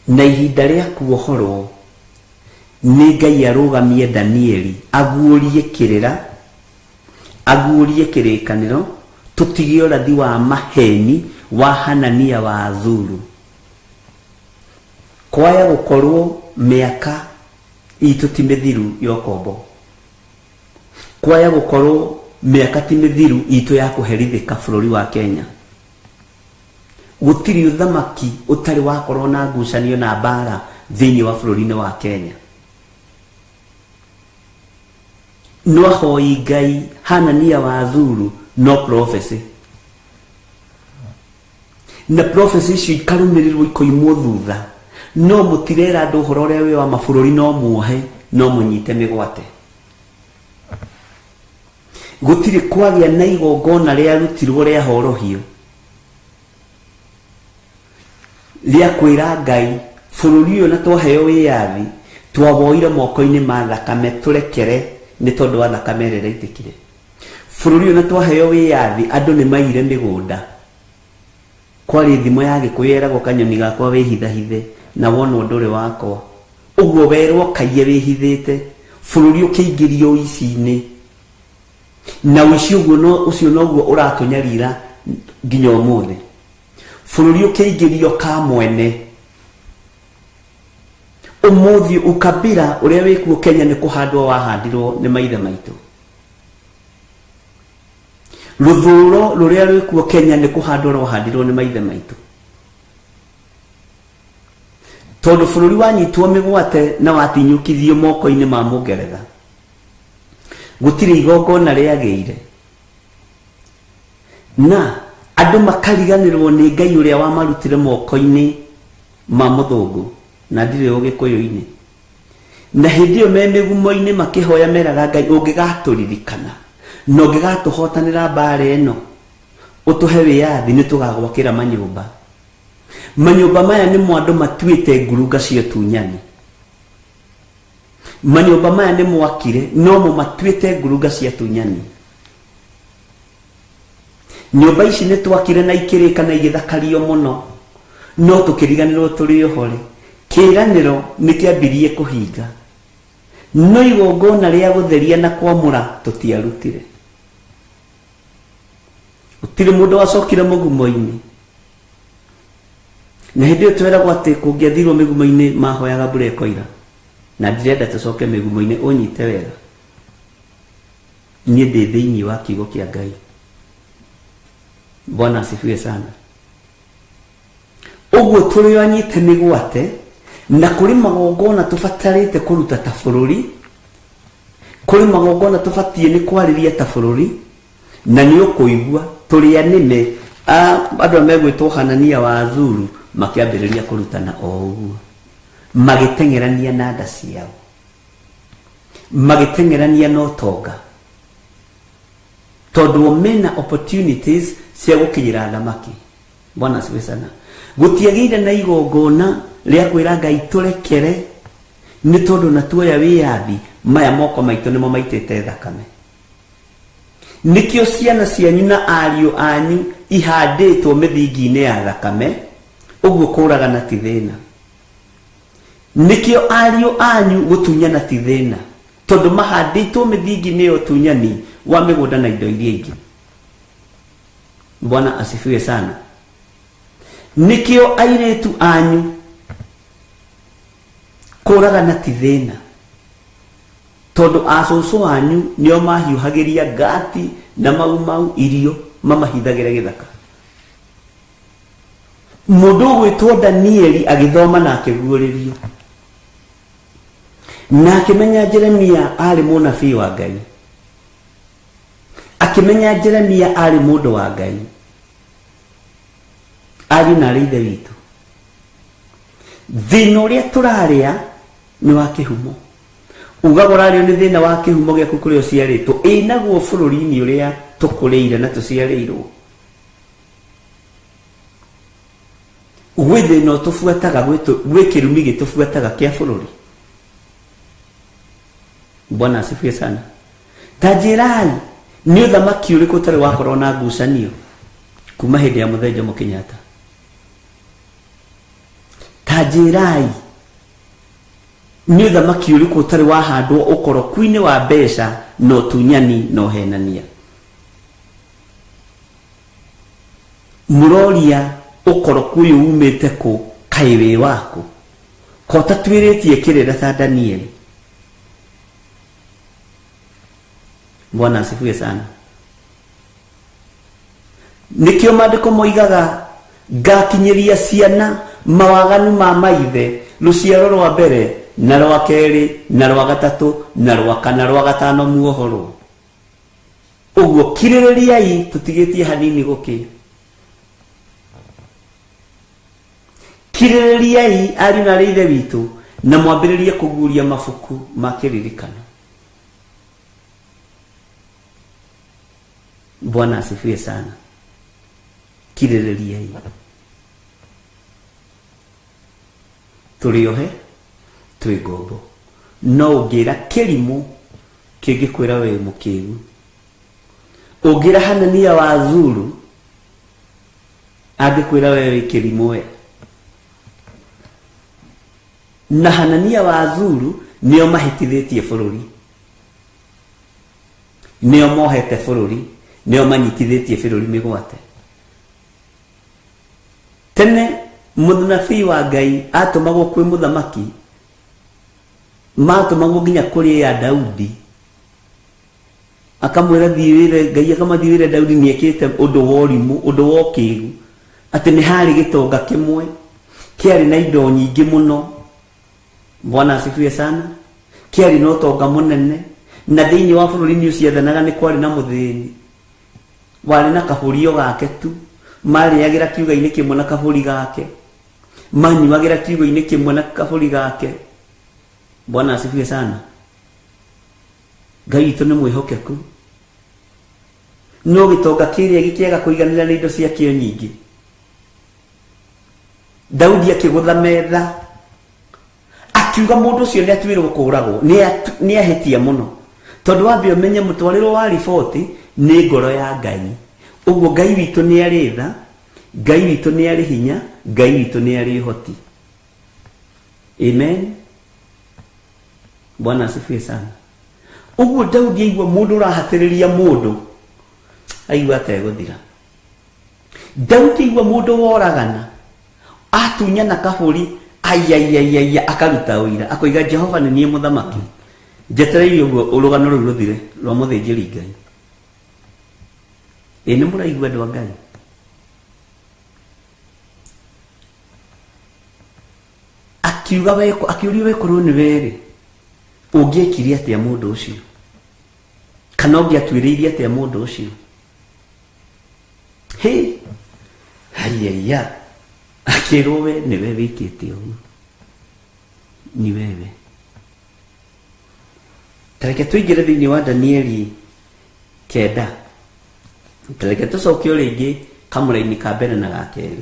Na ihinda rĩa kuohorwo nĩ Ngai arũgamie Danieli aguũrie kĩrĩra, aguũrie kĩrĩkanĩro, tũtige ũrathi wa maheni wa Hanania wa Azuru. Kwaya gũkorwo mĩaka itũ ti mĩthiru yokombo, kwaya gũkorwo mĩaka ti mĩthiru itũ ya kũherithĩka bũrũri wa Kenya. Gũtirĩ ũthamaki ũtarĩ wakorwo na ngucanio na mbara thĩinĩ wa bũrũri-inĩ wa Kenya. No ahoi Ngai Hanania wa Azuru no prophecy, na prophecy icio ikarũmĩrĩrwo ikoimwo thutha. No mũtirera andũ ũhoro ũrĩa wĩ wa mabũrũri, no muohe, no mũnyite mĩgwate. Gũtirĩ kwagĩa na igongona rĩarutirwo rĩa horohio rĩa kwĩra Ngai bũrũri ũyũ na twaheo wĩyathi twawoire moko-inĩ ma thakame tũrekere nĩ tondũ wa thakame ĩrĩa ĩraitĩkire. Bũrũri ũyũ na twaheo wĩyathi andũ nĩ maire mĩgũnda. Kwarĩ thimo ya Gĩkũyũ yeragwo kanyoni gakwa wĩhithahithe na wona ũndũ ũrĩ wakwa. Ũguo werwo kaiye wĩhithĩte, bũrũri ũkĩingĩrio ũici-inĩ, na ũici ũcio noguo ũratũnyarira nginya ũmũthĩ. Bũrũri ũkĩingĩrio ka mwene. Ũmũthĩ ukabira ũrĩa wĩkuo Kenya nĩ kũhandwo wahandirwo nĩ maithe maitũ. Rũthũũro rũrĩa rwĩkuo Kenya nĩ kũhandwo rwahandirwo nĩ maithe maitũ. Tondũ bũrũri wanyitwo mĩgwate na watinyũkithio moko-inĩ ma Mũngeretha, gũtirĩ igongona rĩagĩire, na andũ makariganĩrwo nĩ Ngai ũrĩa wamarutire moko-inĩ ma mũthũngũ na ndirĩ Ũgĩkũyũ-inĩ. Na hĩndĩ ĩyo me mĩgumo-inĩ makĩhoya meraga Ngai, ũngĩgatũririkana na ũngĩgatũhotanĩra mbara ĩno, ũtũhe wĩyathi nĩ tũgagwakĩra manyũmba. Manyũmba maya nĩ andũ matuĩte ngurunga cia tunyani. Manyũmba maya nĩ mwakire no matuĩte ngurunga cia tunyani. Nyũmba ici nĩ twakire na ikĩrĩka na igĩthakario mũno, no tũkĩriganĩrwo tũrĩ ohore. Kĩĩranĩro nĩ kĩambirie kũhinga, no igongona rĩa gũtheria na kwamũra tũtiarutire. Gũtirĩ mũndũ wacokire mũgumo-inĩ. na hindi tweragwo ati kungiathirwo migumo-ini mahoyaga mbura ikoira na ndirenda tucoke migumo-ini unyite wega nie ndi thiini wa kiugo kia Ngai. Bwana asifiwe sana. Uguo turi anyite migwate na kuri magongona tubatarite kuruta ta bururi, kuri magongona tubatie ni kwariria ta bururi, na ni ukuigua turi anime andu amegwitwo Hanania wa Azuru makiambiriria kurutana o uguo, magitengerania na nda ciao, magitengerania no tonga, tondu mena opportunities cia gukinyira thamaki. Bwana asifiwe sana. Gutiagire na igongona ria kwira Ngai turekere ni tondu na tuoya wiathi maya moko maitu nimo maitete thakame. Nikio ciana cianyu na ariu anyu ihanditwo mithingi-ini ya thakame, uguo kuraga na ti thina. Nikio ariu anyu gutunyana ti thina, tondu mahanditwo mithingi-ini yo tunyani wa migunda na indo iria ingi. Bwana asifiwe sana. Nikio airetu anyu kuraga na ti thina, tondu acucu anyu nio mahiuhagiria ngati na mau irio mamahithagira githaka. Mundu gwitwo Danieli agithoma na akiguuririo na akimenya Jeremia ari munabii wa Ngai, akimenya Jeremia ari mundu wa Ngai, ari na ithe witu. Thina uria turaria ni wa kihumo, ugagurario ni thina wa kihumo giaku kurio ciaritwo inaguo bururi-ini uria tukuriire na tuciarirwo. Gwi thina tufuataga gwi kirumi gitufuataga kia bururi. Bwana asifiwe sana. Tajirai ni uthamaki uriku tari wakorwo na ngucanio kuma hindi ya Muthee Jomo Kenyatta. Tajirai ni uthamaki uriku tari wahandwo ukoroku-ini wa mbeca no tunyani no henania. Muroria ukoroku uyu umite ku kaiwe waku ko tatwiritie kirira ta Danieli. Bwana asifiwe sana. Nikio maandiko moigaga ngakinyiria ciana mawaganu ma maithe ruciaro rwa mbere na rwa keri na rwa gatatu na rwa kana rwa gatano muohoro. Uguo kiririrai tutigitie hanini guki. Kiririai ari na ithe witu na mwambiririe kuguria mafuku ma kiririkano. Bwana asifiwe sana. Kiririai. Turiohe twigombo no ngira kirimu kingikwira we mukigu ugira Hanania wa Azuru angikwira we kirimu we na Hanania wa Azuru nio mahitithitie bururi, nio mohete bururi, nio manyitithitie bururi migwate. Tene munabii wa Ngai atumagwo kwi muthamaki, matumagwo nginya kuri ya Daudi, akamwira thiwire Ngai akamathiwire Daudi niekite undu worimu undu wokigu ati ni hari gitonga kimwe kiari na indo nyingi muno. Bwana asifiwe sana. Kiari no tonga munene na thiini wa bururi ni uciathanaga ni kwari na muthini wari na kahurio gake tu, mari yagira kiuga-ini kimwe na kahuri gake, manyuagira kiugo-ini kimwe na kahuri gake. Bwana asifiwe sana. Ngai itu ni mwihokeku, no gitonga kiria gikiaga kuiganira na indo cia kio nyingi. Daudi akigutha metha akiuga mundu ucio ni atwirwo kuragwo, ni ahetia muno, tondu wambe umenye mutwariro wa riboti ni ngoro ya Ngai. Uguo Ngai witu ni ari tha, Ngai witu ni ari hinya, Ngai witu ni ari hoti. Amen. Bwana asifiwe sana. Uguo Daudi aigua mundu urahatiriria mundu aigua ateguthira. Daudi aigua mundu woragana atunyana kahuri ayayayaya akaruta wira akoiga Jehova ni niĩ mũthamaki njetereire ũguo ũrũgano rũu rũthire rwa mũthĩnjĩri Ngai. Nĩ mũraigua andũ a Ngai? Akiuria wekorwo nĩ were ũngĩekire atĩa mũndũ ũcio, kana ũngĩatuĩrĩire atĩa mũndũ ũcio? Hayaya akĩrwo we nĩwe wĩkĩte ũguo, ni wewe. Tareke tũingĩre thĩinĩ wa Danieli 9. Tareke tũcoke rĩngĩ kamũra-inĩ ka mbere na ga kerĩ.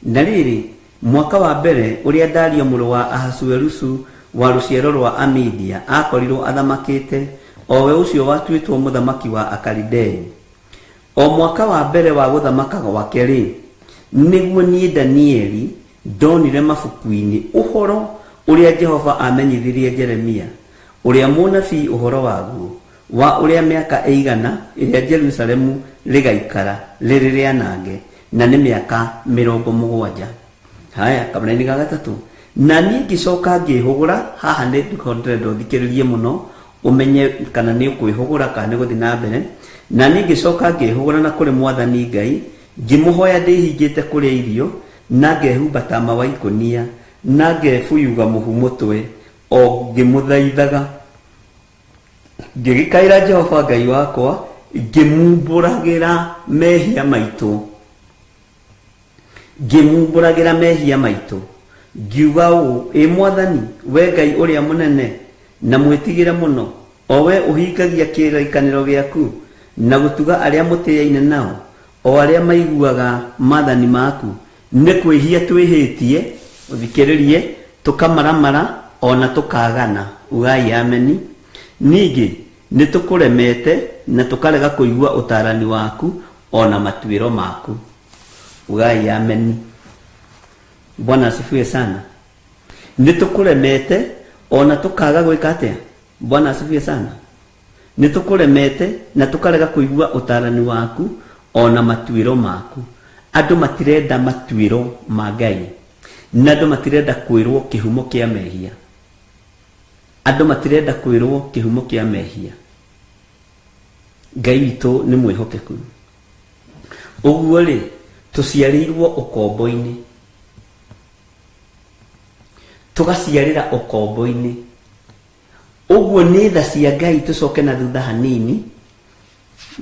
Na rĩrĩ, mwaka wa mbere ũrĩa Dario mũrũ wa Ahasuerusu wa rũciaro rwa Amedia akorirwo athamakĩte, o we ũcio watuĩtwo mũthamaki wa Akalidei. O mwaka wa mbere wa gũthamaka gwake rĩ, nĩguo niĩ Danieli ndonire mabuku-inĩ ũhoro ũrĩa Jehova amenyithirie Jeremia ũrĩa mũnabii ũhoro waguo wa ũrĩa mĩaka ĩigana ĩrĩa Jerusalemu rĩgaikara rĩrĩ rĩanange, na nĩ mĩaka 70. Haya, kamũra-inĩ ga gatatũ, na niĩ ngĩcoka ngĩhũgũra. Haha nĩ ndĩrenda ũthikĩrĩrie mũno ũmenye kana nĩ ũkwĩhũgũra kana nĩ gũthiĩ na mbere. Na niĩ ngĩcoka ngĩhũgũra na kũrĩ Mwathani Ngai, ngĩmũhoya ndĩhingĩte kũrĩa irio, na ngehumba taama wa ikũnia, na ngebuyuga mũhu mũtwe, o ngĩmũthaithaga, ngĩgĩkaĩra Jehova Ngai wakwa, ngĩmumbũragĩra mehia maitũ, ngiuga ũũ: Mwathani, we Ngai ũrĩa mũnene na mwĩtigĩre mũno, o we ũhingagia kĩrĩkanĩro gĩaku na gũtuga arĩa mũtĩĩaine nao, o arĩa maiguaga maathani maku, nĩ kwĩhia twĩhĩtie, ũthikĩrĩrie, tũkamaramara ona tũkagana. Ugai ameni. Ningĩ nĩ tũkũremete na tũkarega kũigua ũtaarani waku ona matuĩro maku. Ugai ameni. Bwana asifiwe sana. Nĩ tũkũremete ona tũkaga gwĩka atĩa? Bwana asifiwe sana. Nĩ tũkũremete na tũkarega kũigua ũtaarani waku ona matuĩro maku. Andũ matirenda matuĩro ma Ngai, na andũ matirenda kwĩrwo kĩhumo kĩa mehia. Andũ matirenda kwĩrwo kĩhumo kĩa mehia. Ngai witũ nĩ mwĩhokeku. Ũguo rĩ, tũciarĩirwo ũkombo-inĩ, tũgaciarĩra ũkombo-inĩ. Ũguo nĩ tha cia Ngai. Tũcoke na thutha hanini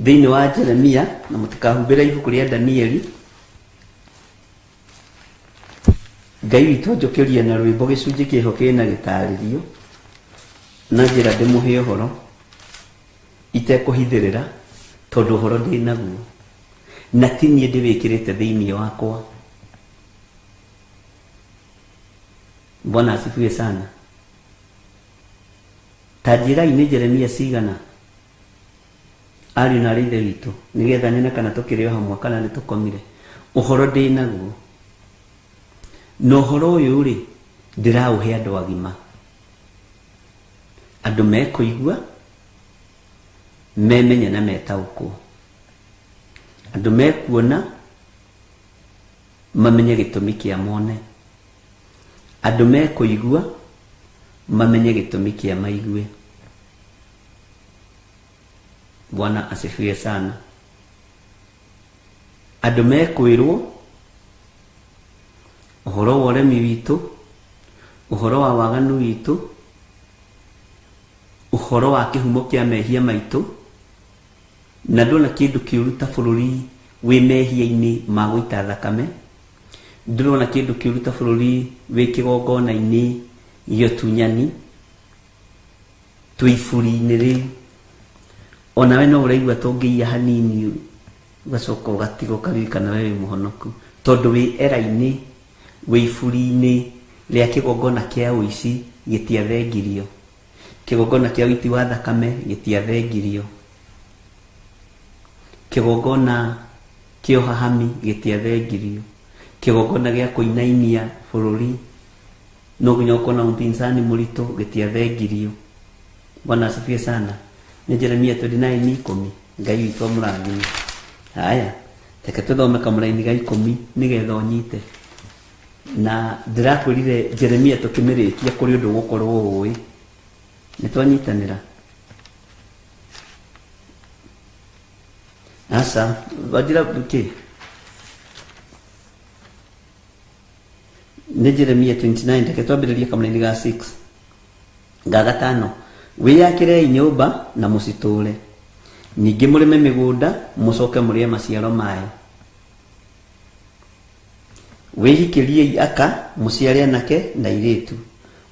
thĩinĩ wa Jeremia, na mũtikahumbĩre ibuku rĩa Danieli. Ngai witũ njũkĩria na rwĩmbo gĩcunjĩ kĩho kĩna gĩtarĩrio na njĩra ndĩmũhe ũhoro itekũhithĩrĩra, tondũ ũhoro ndĩ naguo na ti niĩ ndĩwĩkĩrĩte thĩinĩ wakwa. Bwana asifiwe sana. Ta njĩrai-inĩ Jeremia cigana ariũ na aarĩ a Ithe witũ, nĩgetha nene kana tũkĩrĩ o hamwe kana nĩ tũkomire. Ũhoro ndĩ naguo, na ũhoro ũyũ rĩ, ndĩraũhe andũ agima, andũ mekũigua, memenye na metaũkwo, andũ mekuona, mamenye gĩtũmi kĩa mone, andũ mekũigua, mamenye gĩtũmi kĩa maigue. Bwana asifiwe sana. Andũ mekwĩrwo ũhoro wa ũremi witũ, ũhoro wa waganu witũ, ũhoro wa kĩhumo kĩa mehia maitũ, na ndona kĩndũ kĩũru ta bũrũri wĩ mehia-inĩ ma gũita thakame. Ndĩrona kĩndũ kĩũru ta bũrũri wĩ kĩgongona-inĩ gĩa ũtunyani, twĩ iburi-inĩ rĩu. Ona we no ũraigua tũngĩia hanini ũgacoka ũgatigwo ũkaririkana we wĩ mũhonoku, tondũ wĩ era-inĩ, wĩ iburi-inĩ rĩa kĩgongona kĩa ũici gĩtiathengirio, kĩgongona kĩa ũiti wa thakame gĩtiathengirio, kĩgongona kĩa ũhahami gĩtiathengirio, kĩgongona gĩa kũinainia bũrũri no nginya ũkorwo na mpinzani mũritũ gĩtiathengirio. Bwana asifiwe sana. Nĩ Jeremia 29:10. Ngai witũ amũrathime. Haya, reke tũthome kamũra-inĩ ga 10 nĩgetha ũnyite. na ndirakwirire Jeremia tukimirikia kuri undu gukorwo uwi nitwanyitanira asa badira buke ne Jeremia 29 taketwambiriria kamene ga 6 ga gatano wiyakire nyumba na musiture ningi murime migunda mucoke murie maciaro mayo wihikirie aka muciare nake na iritu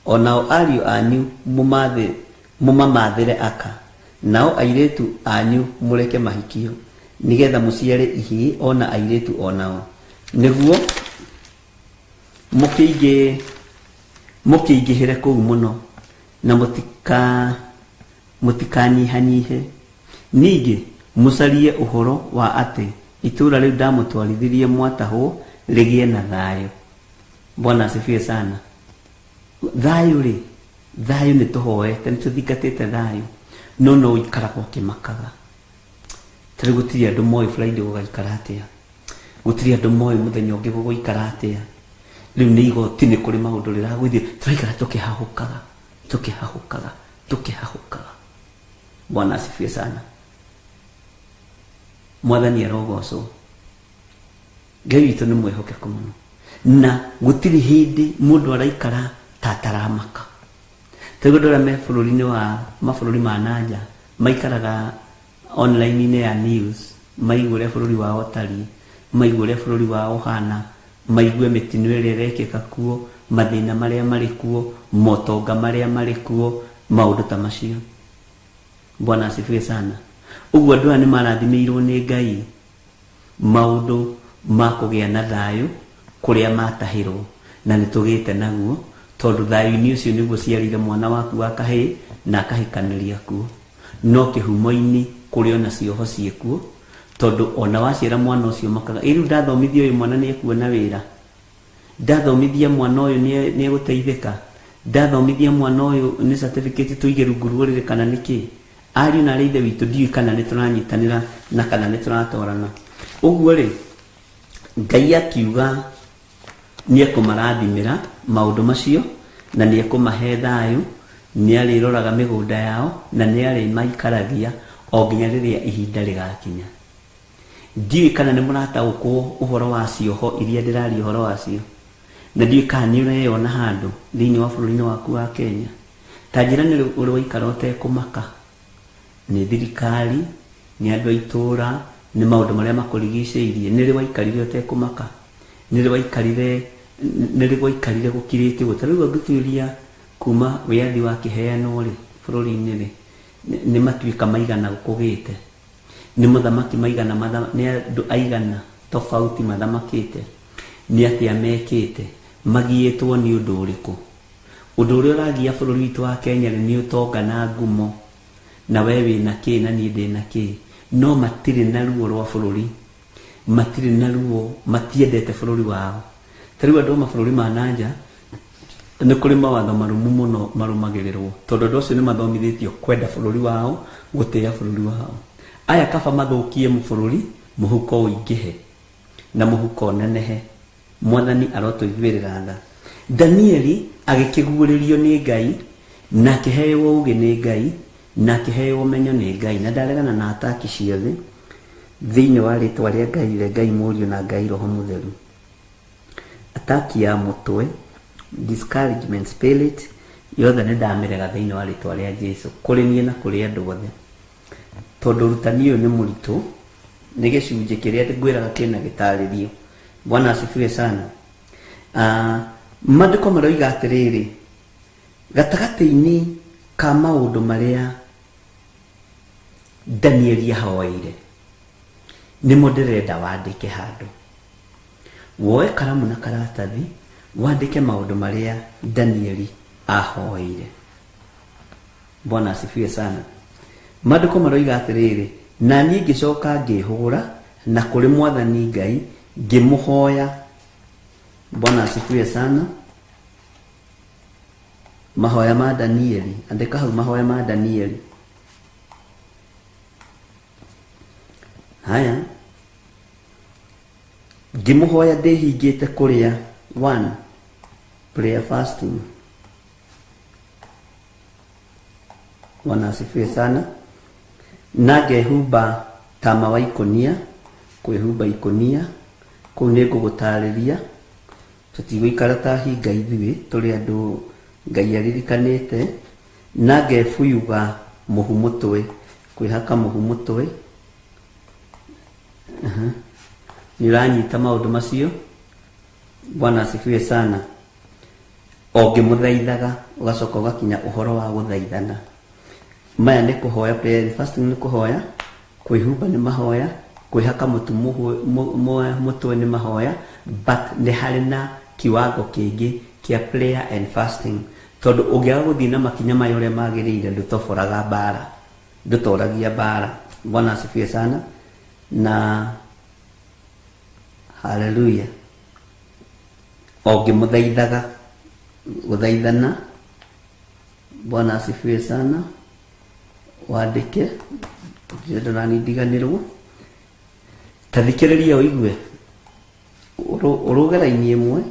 onao ariu anyu mumamathire aka nao airetu anyu mureke mahikio nigetha muciare ihi ona airetu onao niguo mukingihire kuu muno na mutikanyihanyihe ningi mucarie uhoro wa ati itura riu ndamutwarithirie mwataho ligie na thayo. Bwana asifiwe sana. Thayo ni tuhoete nituthingatite thayo no ikaragwo kimakaga tari gutiri andu moi Friday gugaikara atia gutiri andu moi muthenya ungi gugaikara atia riu ni igoti ni kuri maundu riragwithie turaikara tukihahukaga. Bwana asifiwe sana. Mwathani arogocwo. Ngai witũ nĩ mwĩhokeku mũno na gũtirĩ hĩndĩ mũndũ araikara tataramaka. Tegũdora me bũrũri-inĩ wa mabũrũri ma nanja maikaraga online-inĩ ya news, maigũre bũrũri wao tari, maigũre bũrũri wao hana, maigue mĩtino ĩrĩa ĩrekĩka kuo, mathĩna marĩa marĩ kuo, motonga marĩa marĩ kuo, maũndũ ta macio. Bwana asifiwe sana. Ũguo andũ aya nĩ marathimĩirwo nĩ Ngai maũndũ ma kũgĩa na thayũ kũrĩa matahĩrwo na nĩtũgĩte naguo tondũ thayũ-inĩ ũcio nĩguo ciarĩire mwana waku wa kahĩĩ na akahikanĩria kuo no kĩhumo-inĩ kũrĩ ona cioho ciĩkuo tondũ ona waciara mwana ũcio makaga rĩu ndathomithia ũyũ mwana nĩekuona wĩra, ndathomithia mwana ũyũ nĩegũteithĩka, ndathomithia mwana ũyũ nĩ certificate tũige rungu rũrĩrĩ kana nĩkĩ. Ariũ na ithe witũ ndiũĩ kana nĩtũranyitanĩra na kana nĩtũratwarana. Ũguo rĩ Ngai akiuga nĩekũmarathimĩra maũndũ macio na nĩekũmahe thayũ, nĩarĩroraga mĩgũnda yao na nĩarĩmaikaragia o nginya rĩrĩa ihinda rĩgakinya. Ndiũĩ kana nĩmũrataũkwo ũhoro wa cioho iria ndĩraria ũhoro wacio, na ndiũĩ kana nĩũreyona handũ thĩinĩ wa bũrũri-inĩ waku wa Kenya. Ta njĩra nĩ ũrĩ waikara ũtekũmaka, nĩ thirikari, nĩ andũ a itũũra, nĩ maũndũ marĩa makũrigicĩirie, nĩ rĩ waikarire ũtekũmaka, nĩ rĩ waikarire gũkirĩte ũguo. Ta rĩu angĩtuĩria kuma wĩyathi wa kĩheanwo rĩ bũrũri-inĩ rĩ nĩ matuĩka maigana gũkũgĩte, nĩ mũthamaki maigana, nĩ andũ aigana tofauti mathamakĩte, nĩ atĩa mekĩte, magiĩtwo nĩ ũndũ ũrĩkũ? Ũndũ ũrĩa ũragia bũrũri witũ wa Kenya nĩ ũtonga na ngumo, na we wĩna kĩ na niĩ ndĩna kĩ, no matirĩ na ruo rwa bũrũri, matirĩ na ruo, matiendete bũrũri wao. Ta rĩu andũ a mabũrũri ma nanja nĩ kũrĩ mawatho marũmu mũno marũmagĩrĩrwo tondũ andũ acio nĩ mathomithĩtio kwenda bũrũri wao, gũtĩĩa bũrũri wao. Aya kaba mathũkie bũrũri, mũhuko ũingĩhe na mũhuko nenehe. Mwathani arotũiguĩrĩra tha. Danieli agĩkĩguũrĩrio nĩ Ngai na akĩheo ũũgĩ nĩ Ngai na akĩheo ũmenyo nĩ Ngai, na ndaregana na ataki ciothe thĩinĩ wa rĩtwa rĩa Ngai, Ngai Mũriũ na Ngai Roho Mũtheru. Ataki ya mũtwe, discouragement spirit, yothe nĩ ndamĩrega thĩinĩ wa rĩtwa rĩa Jesũ kũrĩ niĩ na kũrĩ andũ othe, tondũ ũrutani ũyũ nĩ mũritũ, nĩ gĩcunjĩ kĩrĩa ngwĩraga kĩna gĩtarĩrio. Bwana asifiwe sana. Maandĩko maroiga atĩrĩrĩ, gatagatĩ-inĩ ka maũndũ marĩa Danieli ahoire nĩmo ndĩrenda wandĩke handũ, woe karamu na karatathi wandĩke maũndũ marĩa Danieli ahoire. Bwana asifiwe sana. Maandĩko maroiga atĩrĩrĩ, na niĩ ngĩcoka ngĩhũra na kũrĩ Mwathani Ngai ngĩmũhoya. Bwana asifiwe sana. Mahoya ma Danieli, andĩka hau mahoya ma Danieli. Haya, ngĩmũhoya ndĩhingĩte kũrĩa 1. Prayer fasting. Bwana asifiwe sana. Na ngehumba tama wa ikonia, kwehumba ikonia, kũu nĩ ngũgũtarĩria. Tũtigũikara ta hinga ithuĩ tũrĩ andũ Ngai aririkanĩte. Na ngefuyuga mũhu mũtwe, kwĩhaka mũhu mũtwe. Nĩũranyita maũndũ macio. Bwana asifiwe sana. Ũngĩmũthaithaga ũgacoka ũgakinya ũhoro wa gũthaithana. Maya nĩ kũhoya, prayer fasting nĩ kũhoya, kwĩhumba nĩ mahoya, kwĩhaka mũtwe nĩ mahoya, but nĩ harĩ na kiwango kĩngĩ kia prayer and fasting. Tondũ ũngĩaga gũthiĩ na makinya maya ũrĩa magĩrĩire ndũtoboraga mbara, ndũtoragia mbara. Bwana asifiwe sana. Na hallelujah. Ũngĩmũthaithaga gũthaithana. Bwana asifiwe sana. Wandike ndio nani ndiganirwo. Tathikĩrĩria ũigue. Ũrũge raini ĩmwe,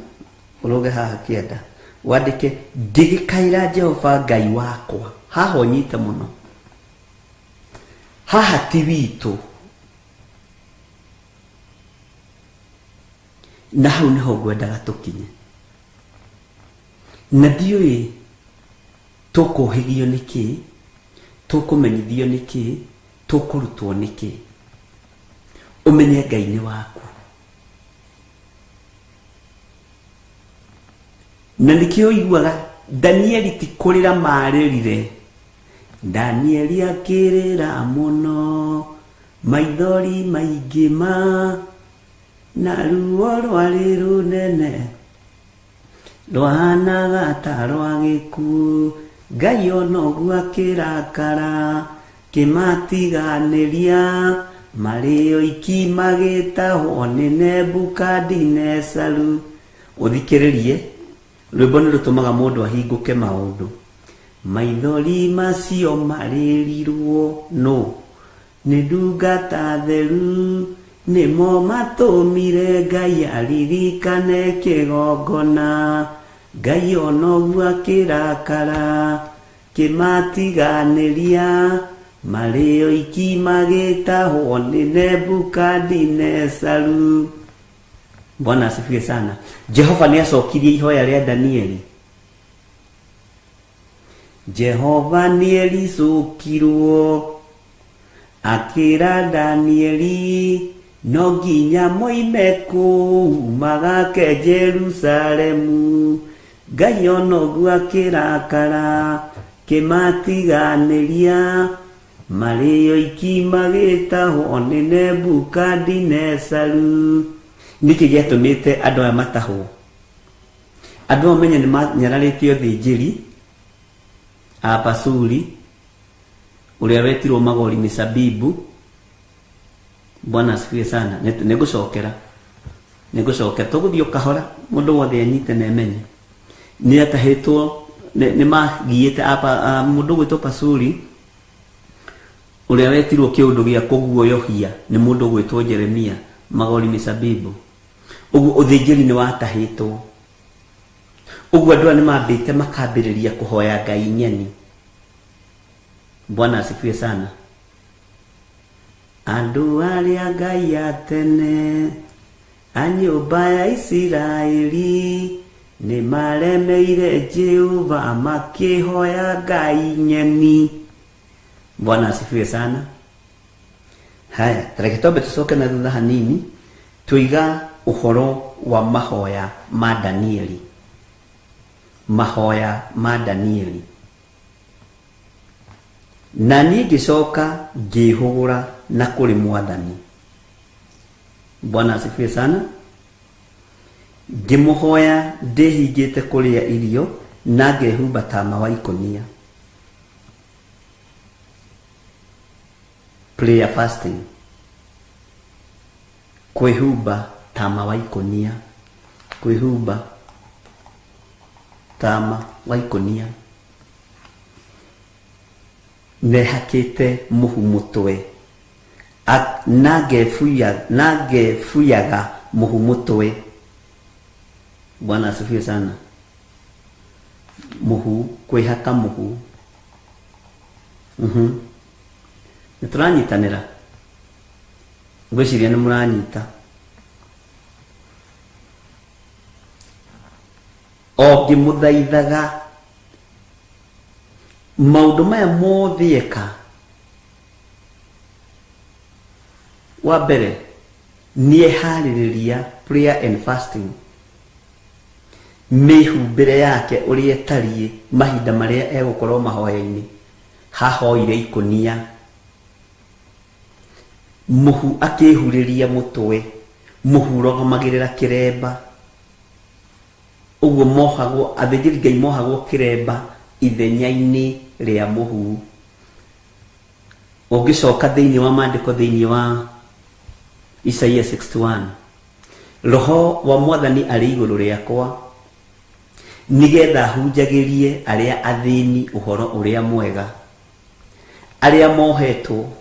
ũrũge haha kĩanda. Wandike ndigikaira Jehova Ngai wakwa. Haha ũnyite mũno. Haha ti witũ. Na hau nĩho ngwendaga tũkinye. Na ndiũĩ tũkũhĩgio nĩkĩ, tũkũmenyithio nĩkĩ, tũkũrutwo nĩkĩ. Ũmenye Ngai nĩ waku. Na nĩkĩo ũiguaga Danieli ti kũrĩra marĩrire. Danieli akĩrĩra mũno, maithori maingĩ na ruo rwarĩ rũnene, rwahanaga ta rwa gĩkuũ. Ngai ona ũguo akĩrakara, kĩmatiganĩria, marĩ oiki magĩtahwo nĩ Nebukadinezaru. Ũthikĩrĩrie, rwĩmbo nĩ rũtũmaga mũndũ ahingũke maũndũ. Maithori macio marĩrirwo no, nĩ ndungata theru, nĩmo matũmire Ngai aririkane kĩgongona. Ngai ona ũguo akĩrakara, kĩmatiganĩria, marĩ oiki magĩtahwo nĩ Nebukadinezaru. Bwana asifiwe sana. Jehova nĩ acokirie ihoya rĩa Danieli. Jehova nĩ ericũkirwo, akĩra Danieli, no nginya moime kũu magake Jerusalemu. Ngai ona ũguo akĩrakara, kĩmatiganĩria, marĩ oiki magĩtahwo nĩ Nebukadinezaru. Nĩkĩ gĩatũmĩte andũ aya matahwo? Andũ amenya nĩ manyararĩtio thĩnjĩri a Pasuri, ũrĩa wetirwo Magori Misabibu. Bwana asifiwe sana. Nĩngũcokera tũgũthiĩ kahora, mũndũ wothe anyite na emenye. Nĩ atahĩtwo, nĩ magiĩte mũndũ gwĩtwo Pasuri, ũrĩa wetirwo kĩũndũ gĩa kũguoyohia nĩ mũndũ gwĩtwo Jeremia Magori Misabibu. Ũguo ũthĩnjĩri nĩ watahĩtwo. Ũguo andũ nĩ mambĩte makambĩrĩria kũhoya Ngai nyeni. Bwana asifiwe sana. Andũ arĩa Ngai atene, a nyũmba ya Isiraeli, nĩ maremeire Jehova makĩhoya Ngai nyeni. Bwana asifiwe sana. Haya, tareke tobe tusoke na thutha hanini, tuiga ũhoro wa mahoya ma Danieli. Mahoya ma Danieli. Na niĩ ngĩcoka ngĩhũgũra na kũrĩ Mwathani. Bwana asifiwe sana. Ngĩmũhoya ndĩhingĩte kũrĩa irio na ngehumba tama wa ikonia. Prayer fasting. Kwĩhumba tama wa ikonia. Kwĩhumba tama wa ikonia. Nehakĩte mũhu mũtwe. Na ngebuyaga mũhu mũtwe. Bwana asifiwe sana. Muhu kwihaka muhu nituranyitanira ngwiciria ni muranyita o ngimuthaithaga maundu maya mothe eka wa mbere niehaririria prayer and fasting mihumbire yake uria tarie mahinda maria egukorwo mahoya-ini hahoire ikonia muhu akihuriria mutwe muhu rogomagirira kiremba uguo mohagwo athĩnjĩri Ngai mohagwo kiremba ithenya-ini ria muhu. Ũngicoka thĩinĩ wa maandĩko thĩinĩ wa Isaia 61 roho wa Mwathani arĩ igũrũ rĩakwa nigetha hunjagĩrie arĩa athĩni ũhoro ũrĩa mwega, arĩa mohetwo,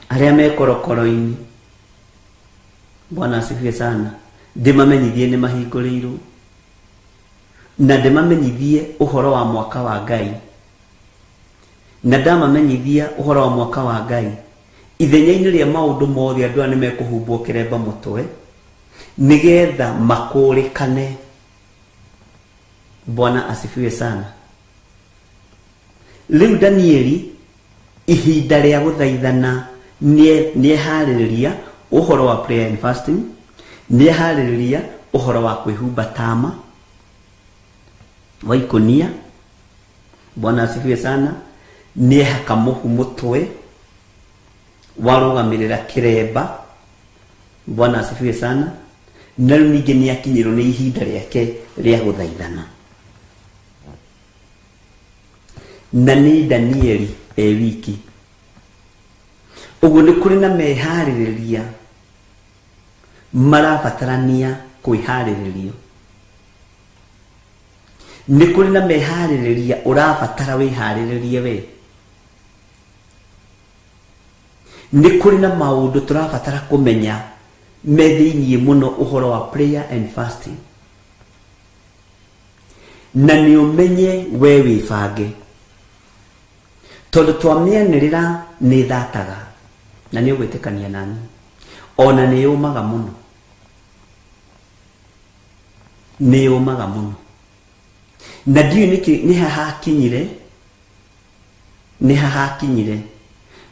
arĩa mekorokoro-ini. Bwana asifiwe sana. Ndimamenyithie nĩ mahingũrĩirwo na ndimamenyithie ũhoro wa mwaka wa Ngai, na ndamamenyithia ũhoro wa mwaka wa Ngai ithenya-ini rĩa maũndũ mothe andũ nĩ mekũhumbwo kĩremba mũtwe nigetha makũrĩkane. Bwana asifiwe sana. Rĩu Danieli ihinda rĩa gũthaithana nieharĩrĩria ũhoro wa prayer and fasting, nieharĩrĩria ũhoro wa kwĩhumba tama wa ikonia. Bwana asifiwe sana. Niehaka muhu mutwe warugamirira kiremba. Bwana asifiwe sana. Na rĩu ningĩ nĩakinyĩrwo nĩ ihinda rĩake rĩa gũthaithana. Na nĩ Danieli wiki. Ũguo nĩ kũrĩ na meharĩrĩria marabatarania kwĩharĩrĩrio. Nĩ kũrĩ na meharĩrĩria ũrabatara wĩharĩrĩrie we. Nĩ kũrĩ na maũndũ tũrabatara kũmenya me thĩinĩ mũno ũhoro wa prayer and fasting. Na nĩ ũmenye we wĩbange, tondũ twamĩanĩrĩra nĩ thataga na nĩ ũgwĩtĩkania nani, ona nĩ yũmaga mũno, nĩ yũmaga mũno. Na ndiũ nĩ hahakinyire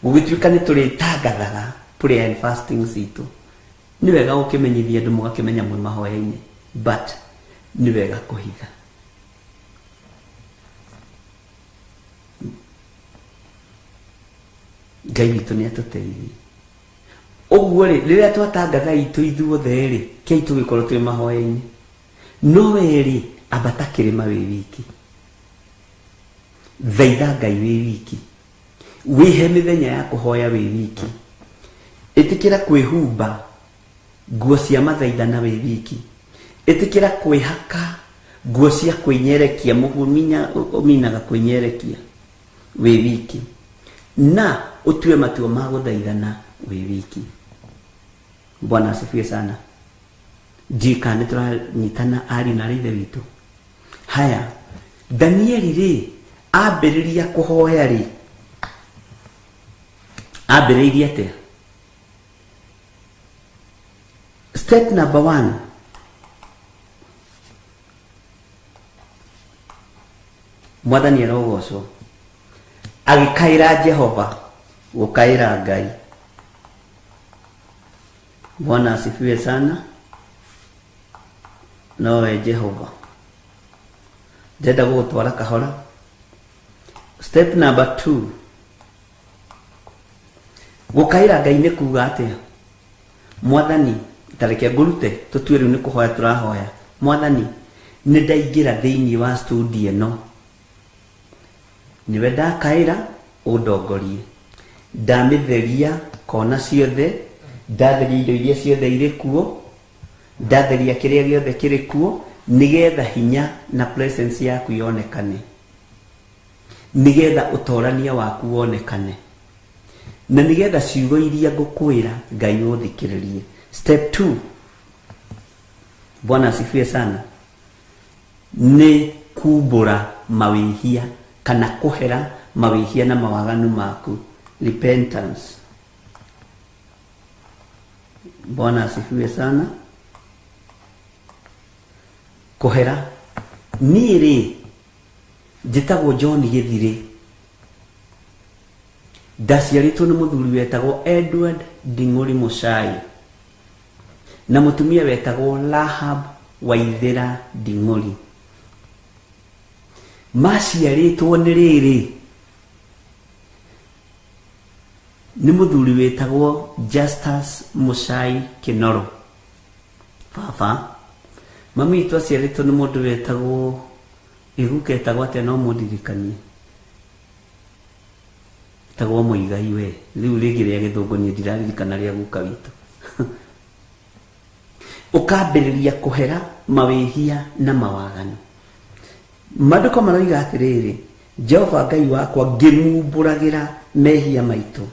gũgĩtuĩka nĩ tũrĩtangathaga prayer and fasting citũ. Nĩ wega gũkĩmenyithia andũ mũgakĩmenya mwĩ mahoya-inĩ, but nĩ wega kũhitha. Ngai witũ nĩ atũteithie. Ũguo rĩ, rĩrĩa twatangatha itũ ithuothe rĩ, kĩi tũgĩkorwo twĩ mahoya-inĩ, no we ambata kĩrĩma wĩ wiki, thaitha Ngai wĩ wiki, wihe mĩthenya ya kũhoya wĩ wiki, ĩtĩkĩra kwĩhumba nguo cia mathaithana wĩ wiki, ĩtĩkĩra kwĩhaka nguo cia kwĩnyerekia, ũminaga kwĩnyerekia wĩ wiki, na ũtue matua ma gũthaithana wĩ wiki. Bwana asifiwe sana. Jika nĩtũranyitana ari na ithe witũ. Haya, Danieli rĩ ambĩrĩria kũhoya rĩ, ambĩrĩirie atĩa? Step number 1, Mwathani arogocwo, agĩkaĩra Jehova, gũkaĩra Ngai. Bwana asifiwe sana. Nowe Jehova, ndenda gũgũtwara kahora. Step number 2, gũkaĩra Ngai nĩ kuga atĩa? Mwathani, tareke ngũrute tũtue rĩu nĩ kũhoya tũrahoya. Mwathani, nĩ ndaingĩra thĩinĩ wa studio ĩno, niwe ndakaĩra ũndongorie, ndamĩtheria kona ciothe, ndatheria indo iria ciothe irĩ kuo, ndatheria kĩrĩa gĩothe kĩrĩ kuo, nigetha hinya na presence yaku yonekane, nigetha ũtorania waku wonekane, na nigetha ciugo iria ngũkwĩra Ngai ũthikĩrĩrie. Step 2, Bwana asifiwe sana. ni kumbura mawihia kana kuhera mawihia na mawaganu maku. Repentance. Bwana asifiwe sana. Kuhera niri njitagwo John Githiri, ndaciaritwo ni muthuri wetagwo Edward Nding'uri Muchai na mutumia wetagwo Rahab Waithera Nding'uri. Maciaritwo ni riri ni muthuri wetagwo Justus Muchai Kinoro. Baba mami itu aciaritwo ni mundu wetagwo iguka etagwo ate no mundirikanie tagwo Muigai we riu rigi ria Githungu ni ndiraririkana ria guka witu. Ukambiriria kuhera mawihia na mawaganu. Maandiko maroiga atiriri, Jehova Ngai wakwa ngimumburagira mehia maitu.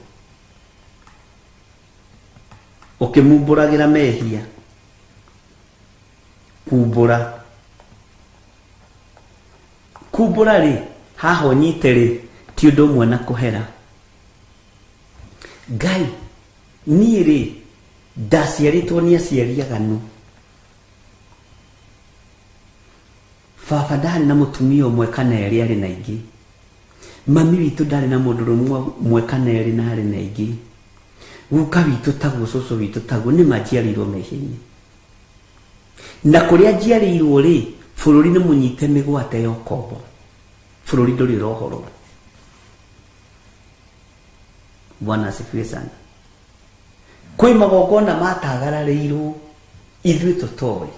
Ukimumburagira mehia kumbura ri haho nyite ri ti undu umwe na kuhera. Ngai ni ri ndaciaritwo ni aciari aganu. Baba ndari na mutumia umwe kana eri ari na ingi. Mami witu ndari na mundu umwe kana eri na ari na ingi. Guka witu taguo cucu witu taguo ni majiarirwo mehia-ini. Na kuria jiarirwo ri bururi ni munyite migwate yo kombo. Bururi nduri rohoro. Bwana asifiwe sana. Kwi magongona matagararirwo ithuĩ tũtoĩ.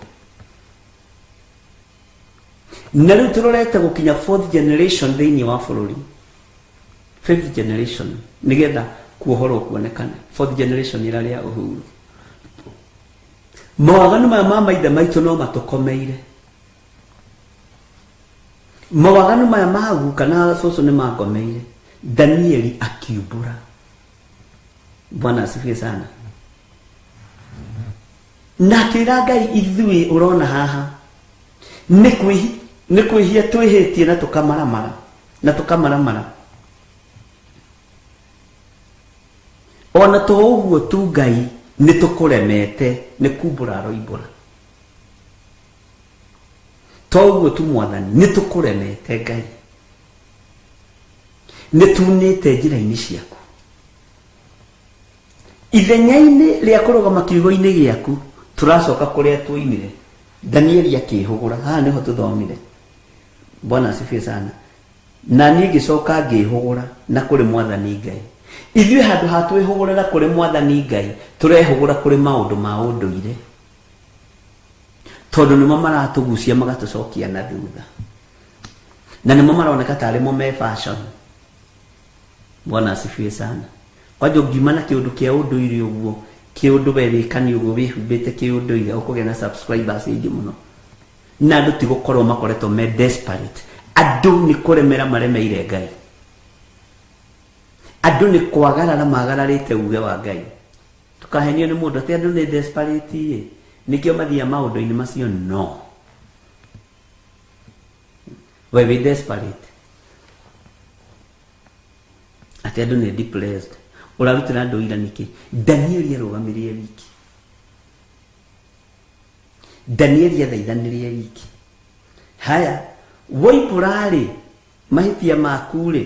Na rĩu tũrorete gũkinya 4th generation thĩinĩ wa bũrũri. 5th generation nĩgetha kuohorwo kuonekane. 4th generation ĩrarĩ ya Uhuru. Mawaganu maya ma maithe maitũ no matũkomeire. Mawaganu maya ma guka na cũcũ nĩ mangomeire. Danieli akiumbura. Bwana asifiwe sana. Na kĩra Ngai ithuĩ ũrona haha nĩ kwĩhia twĩhĩtie na tũkamaramara. Ona to ũguo tu Ngai nĩ tũkũremete nĩ kumbura aroimbura. To ũguo tu Mwathani nĩ tũkũremete Ngai. Nĩ tunĩte njĩra-inĩ ciaku. Ithenya-inĩ rĩa kũrũgama kiugo-inĩ gĩaku turacoka kũrĩa tuoimire. Danieli akĩhũgũra. Haha nĩho tũthomire. Bwana asifiwe sana. Na niĩ ngĩcoka ngĩhũgũra na kũrĩ Mwathani Ngai. Ithuĩ handũ ha twĩhũgũrĩra kũrĩ Mwathani Ngai tũrehũgũra kũrĩ maũndũ ma ũndũire. Tondũ nĩmo maratũgucia magatũcokia na thutha. Na nĩmo maroneka tarĩ mo me fashion. Bwana asifiwe sana. Kwa hiyo ngiuma na kĩũndũ kĩa ũndũire ũguo, kĩũndũ we wĩkani ũguo wĩhumbĩte kĩũndũire ũkũgĩa na subscribers aingĩ mũno. Na andũ tigũkorwo makoretwo me desperate. Andũ nĩ kũremera maremeire Ngai. Andũ nĩ kwagarara magararĩte uge wa Ngai. Tukahenio nĩ mũndũ atĩ andũ nĩ desperate nĩkĩo mathiĩ maũndũ-inĩ macio. No, we wĩ desperate atĩ andũ nĩ depressed. Urarutira andũ ira niki. Danieli arũgamirie wiki. Danieli athaithanirie wiki. Haya, woimbũrarĩ mahĩtia maku-rĩ,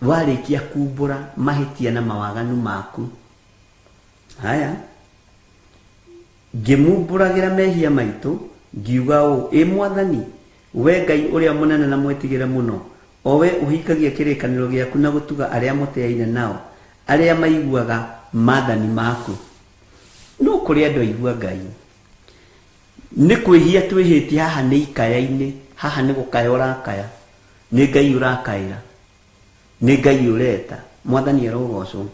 warĩkia kumbũra mahĩtia na mawaganu maku. Haya, ngĩmumbũragĩra mehia maitũ ngiuga ũũ, Mwathani we Ngai ũrĩa mũnene na mwĩtigĩre mũno, o we ũhikagia kĩrĩkanĩro gĩaku na gũtuga arĩa mũteaine nao, arĩa maiguaga maathani maku. No kũrĩ andũ aigua Ngai. Nĩ kwĩhia twĩhĩtie haha nĩ ikaya-inĩ, haha nĩ gũkaya ũrakaya. Nĩ Ngai ũrakaĩra, nĩ Ngai ũreta. Mwathani arogocwo.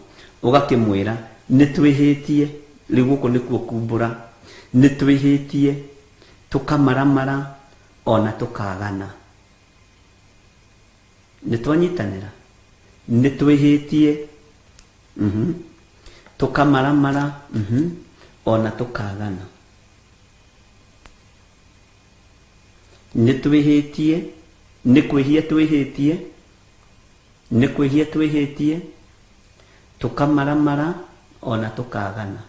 Ũgakĩmwĩra nĩ twĩhĩtie, rĩu gũkũ nĩkuo kumbũra. Nĩ twĩhĩtie, tũkamaramara, ona tũkagana. Nĩ twanyitanĩra. Nĩ twĩhĩtie, tũkamaramara, ona tũkagana. nitwihitie nikwihia twihitie nikwihia twihitie tukamaramara ona tukagana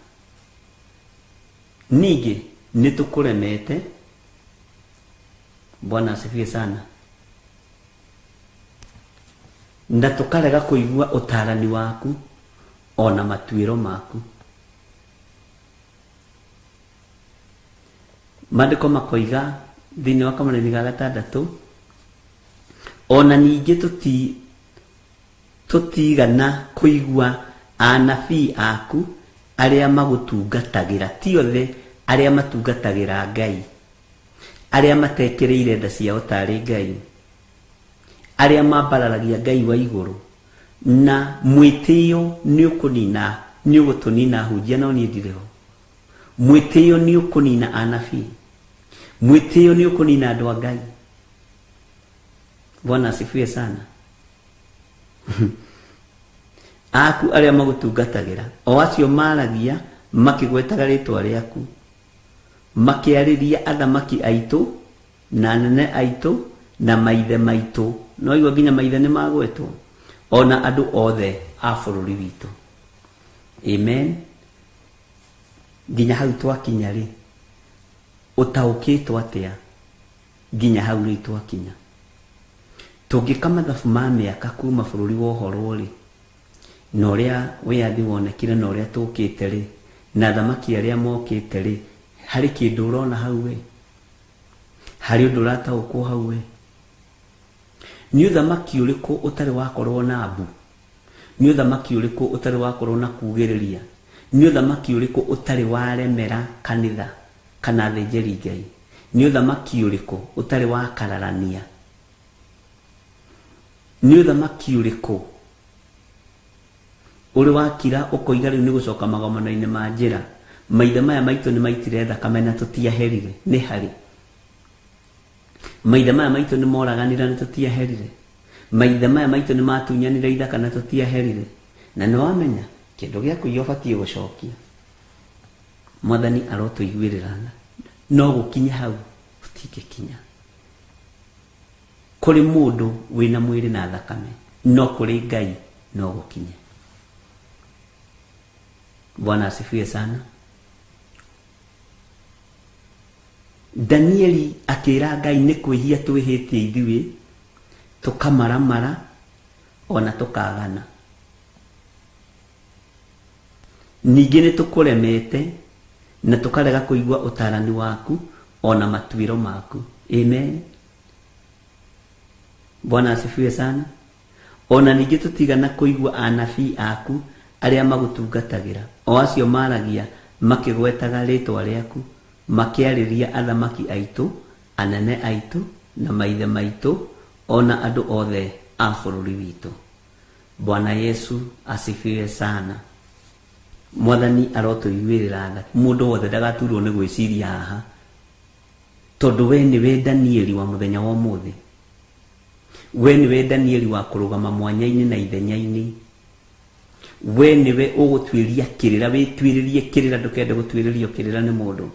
ningi nitukuremete. Bwana asifiwe sana. Na tukarega kuigua utarani waku ona matuiro maku. Maandiko makoiga thini wa Kamũrĩni ga gatandatu, ona ningĩ tutigana kuigua anabii aku arĩa magũtungatagĩra, ti othe arĩa matungatagĩra Ngai, arĩa matekereire nda ciao tarĩ Ngai, arĩa mambararagia Ngai wa igũrũ. Na mwĩtĩo nĩ ũkũnina, nĩ ũgũtũnina hunjia no niĩ ndirĩ ho. Mwĩtĩo nĩ ũkũnina anabii, mwĩtĩo nĩ ũkũnina andũ a Ngai. Bwana asifiwe sana. Aku arĩa magũtungatagĩra, o acio maragia makĩgwetaga rĩtwa rĩaku, makĩarĩria athamaki aitũ na anene aitũ na maithe maitũ. No igua nginya maithe nĩ magwetwo, ona andũ othe a bũrũri witũ. Amen. Nginya hau twakinya rĩ, ũtaũkĩtwo atĩa nginya hau rĩ twakinya? Tũngĩka mathabu ma mĩaka kuma bũrũri wa ũhoro rĩ, na ũrĩa wĩyathi wonekire na ũrĩa tũkĩte rĩ, na thamaki arĩa mokĩte rĩ, harĩ kĩndũ ũrona hau we? Harĩ ũndũ ũrataũkwo hau we? Nĩ ũthamaki ũrĩkũ ũtarĩ wakorwo na mbu? Nĩ ũthamaki ũrĩkũ ũtarĩ wakorwo na kugĩrĩria? Nĩ ũthamaki ũrĩkũ ũtarĩ waremera kanitha kana thĩnjĩri Ngai? Nĩ ũthamaki ũrĩkũ ũtarĩ wakararania? Nĩ ũthamaki ũrĩkũ ũrĩ wakira ũkoiga rĩu nĩ gũcoka magomano-inĩ ma njĩra? Maithe maya maitũ nĩ maitire thakame na tũtiaherire, nĩ harĩ? Maithe maya maitũ nĩ moraganira na tũtiaherire? Maithe maya maitũ nĩ matunyanire ithaka na tũtiaherire? Na nĩ wamenya kĩndũ gĩa kũiya ũbatiĩ gũcokia. Mwathani arotũiguĩrĩra, no gũkinya hau tũtingĩkinya. Kũrĩ mũndũ wĩna mwĩrĩ na thakame, no kũrĩ Ngai no gũkinye. Bwana asifiwe sana. Danieli akĩra Ngai nĩ kwĩhia twĩhĩtie ithuĩ, tũkamaramara ona tũkagana. Ningĩ nĩ tũkũremete na tũkarega kũigua ũtarani waku ona matuĩro maku. Amen. Bwana asifiwe sana. Ona ningĩ tũtigana kũigua anabii aku arĩa magũtungatagĩra, o acio maragia makĩgwetaga rĩtwa rĩaku, makĩarĩria athamaki aitũ, anene aitũ na maithe maitũ, ona andũ othe a bũrũri witũ. Bwana Yesu asifiwe sana. Mwathani arotũiguĩrĩra tha, mũndũ wothe ndagaturwo nĩ gwĩciria haha, tondũ we nĩwe Danieli wa mũthenya wa ũmũthĩ. We nĩwe Danieli wa kũrũgama mwanya-inĩ na ithenya-inĩ. We nĩwe ũgũtuĩria kĩrĩra, wĩtuĩrĩrie kĩrĩra, ndũkende gũtuĩrĩrio kĩrĩra nĩ mũndũ.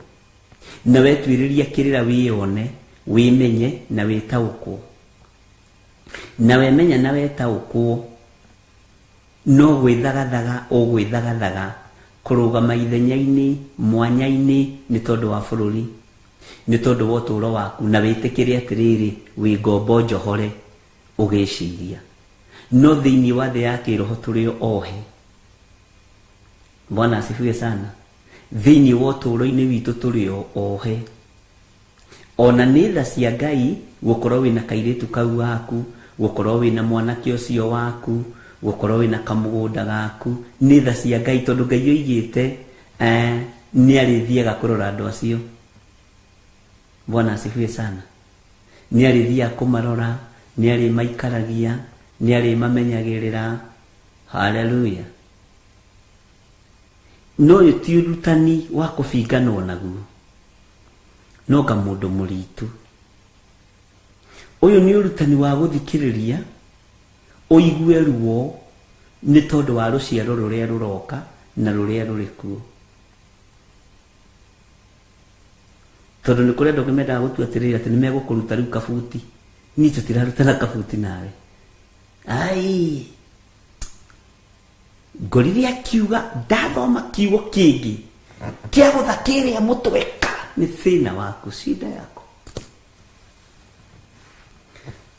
Na wetuĩrĩrie kĩrĩra wĩone, wĩmenye na wĩtaũkwo. Na wemenya na wetaũkwo, no gwĩthagathaga ũgwĩthagathaga kũrũgama ithenya-inĩ, mwanya-inĩ nĩ tondũ wa bũrũri, nĩ tondũ wa ũtũũro waku, na wĩtĩkĩre atĩrĩrĩ wĩ ngombo njohore ũgĩciria. No thĩinĩ wa thĩ ya kĩroho tũrĩ ohe. Bwana asifiwe sana. Thĩinĩ wa ũtũũro-inĩ witũ tũrĩ ohe. Ona nĩ tha cia Ngai gũkorwo wĩna kairĩtu kau gaku, gũkorwo wĩna mwanake ũcio waku, gũkorwo wĩna kamũgũnda gaku, nĩ tha cia Ngai, tondũ Ngai oigĩte nĩ arĩthiaga kũrora andũ acio. Bwana asifiwe sana. Nĩ arĩthiaga kũmarora, nĩ arĩmaikaragia, nĩ arĩmamenyagĩrĩra. Haleluya. No ũyũ ti ũrutani wa kũbinganwo naguo, no ga mũndũ mũritũ. Ũyũ nĩ ũrutani wa gũthikĩrĩria, ũigue ruo nĩ tondũ wa rũciaro rũrĩa rũroka na rũrĩa rũrĩ kuo. tondu ni kuri andu menda gutuatirira ati ni megukuruta riu kabuti ni tutiraruta na kabuti nawe ai ngorire akiuga ndathoma kiugo kingi kia guthakiria mutweka ni thina waku shida yako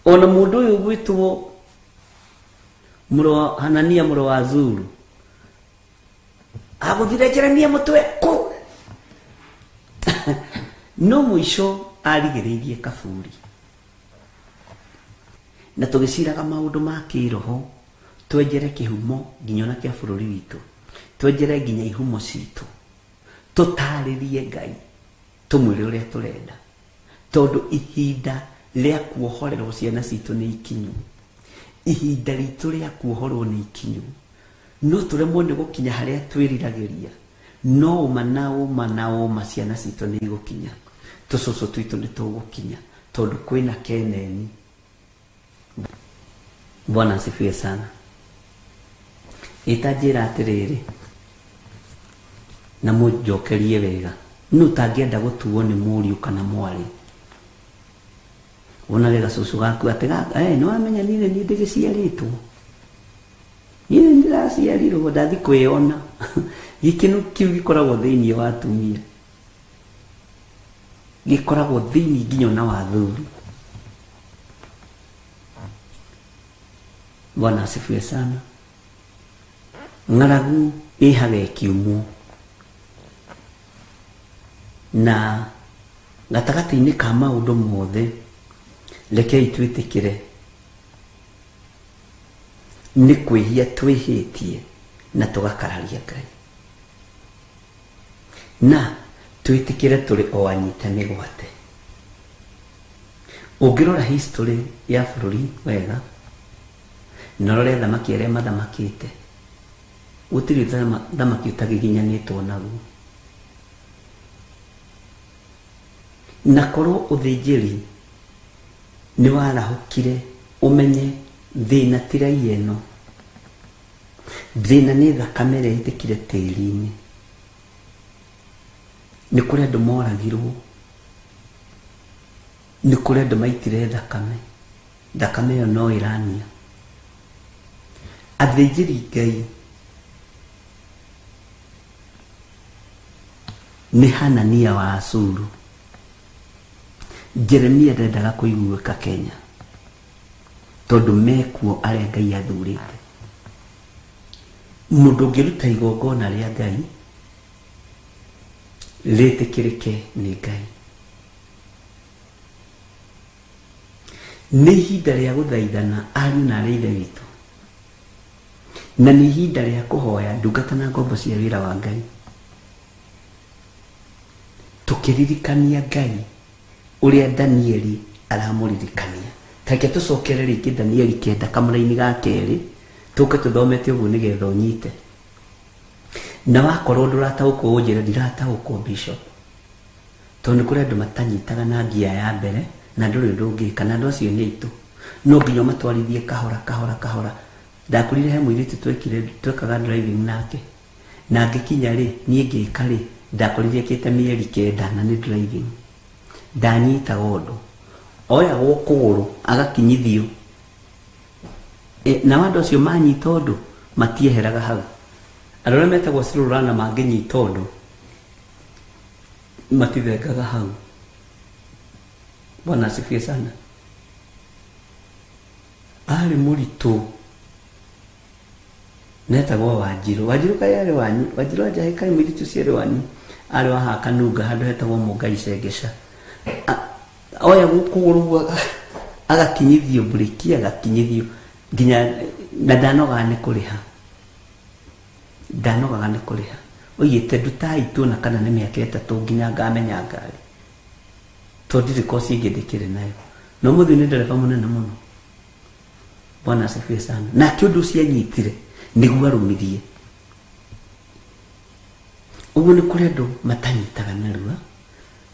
ona mundu uyu gwitwo muro Hanania muro wa Zuru aguthirekerania mutweku no mwisho arigiririe kaburi na tugiciraga maundu ma kiroho twejere kihumo nginya na kia bururi witu twejere nginya ihumo citu tutaririe Ngai tumwire uria turenda tondu ihinda ria kuohorerwo ciana citu ni ikinyu ihinda ritu ria kuohorwo ni ikinyu no turemwo ni gukinya haria twiriragiria no manao ciana citu ni gukinya tucucu twitu ni tugukinya tondu kwina Keneni. Bwana asifiwe sana. Itajira atiriri na mujokerie wega nu tangienda gutuo ni muriu kana mwari ona wega cucu gaku atiga no amenya nini ni ndigiciaritwo nini ndiraciarirwo ndathi kwiona gikinu kiu gikoragwo thiini wa atumia gikoragwo thiini nginya na wathuri. Bwana asifiwe sana. Ngaragu ihage kiumu na gatagati-ini ka maundu mothe rekei twitikire ni kwihia twihitie na tugakararia Ngai na twitikire turi o anyitani gwate. Ungirora history ya bururi wega norore thamaki aria mathamakite gutiri thamaki utagiginyanitwo naguo na korwo uthinjiri ni warahukire umenye thina tirai eno thina ni thakame ria itikire tiri-ini ni kuri andu moragirwo ni kuri andu maitire thakame yo no irania athĩnjĩri Ngai ni Hanania wa Asuru. Jeremia ndendaga kuiguĩka Kenya tondu mekuo aria Ngai athurĩte. Mundu ũngĩruta igongona ria Ngai rĩtĩkĩrĩke ni Ngai. Nĩ ihinda rĩa gũthaithana ariũ na arĩa ithe witũ na ni ihinda ria kuhoya ndungata na ngombo cia wira wa Ngai tukiririkania Ngai uria Danieli aramuririkania. Take tucokere ringi Danieli 9 kamũra-inĩ ga kerĩ tuke tuthomete uguo nigetha unyite na wakorwo ndurataũkwo unjire ndirataũkwo bishop tondu kuri andu matanyitaga na ngia ya mbere na nduri ndungika na andu acio ni aitu no nginya matwarithie kahora. Ndakurire he mwiritu twekaga driving nake na ngikinya ri nie ngika ri ndakurire kite mieri 9 na ni driving ndanyita gondo oya gukuguru agakinyithio na wandu acio manyita undu matieheraga hau arore metagwo cirurana manginyita undu matithengaga hau. Bwana asifiwe sana. Ari muritu netagwo Wanjiru kai ari wanyu Wanjiru ajahe kai mwiritu ciere wanyu ari wa Hakanunga handu hetagwo Mungai Cengesha oya gukuguru agakinyithio breki agakinyithio nginya na ndanoga ni kuriha oigite ndutai tuona kana ni miaka 3 nginya ngamenya ngari tondu rikosi ingithikire nayo no muthi ni ndereba munene muno. Bwana asifiwe sana. Na kiundu cianyitire niguo arumithie uguo ni kuri andu matanyitaga narua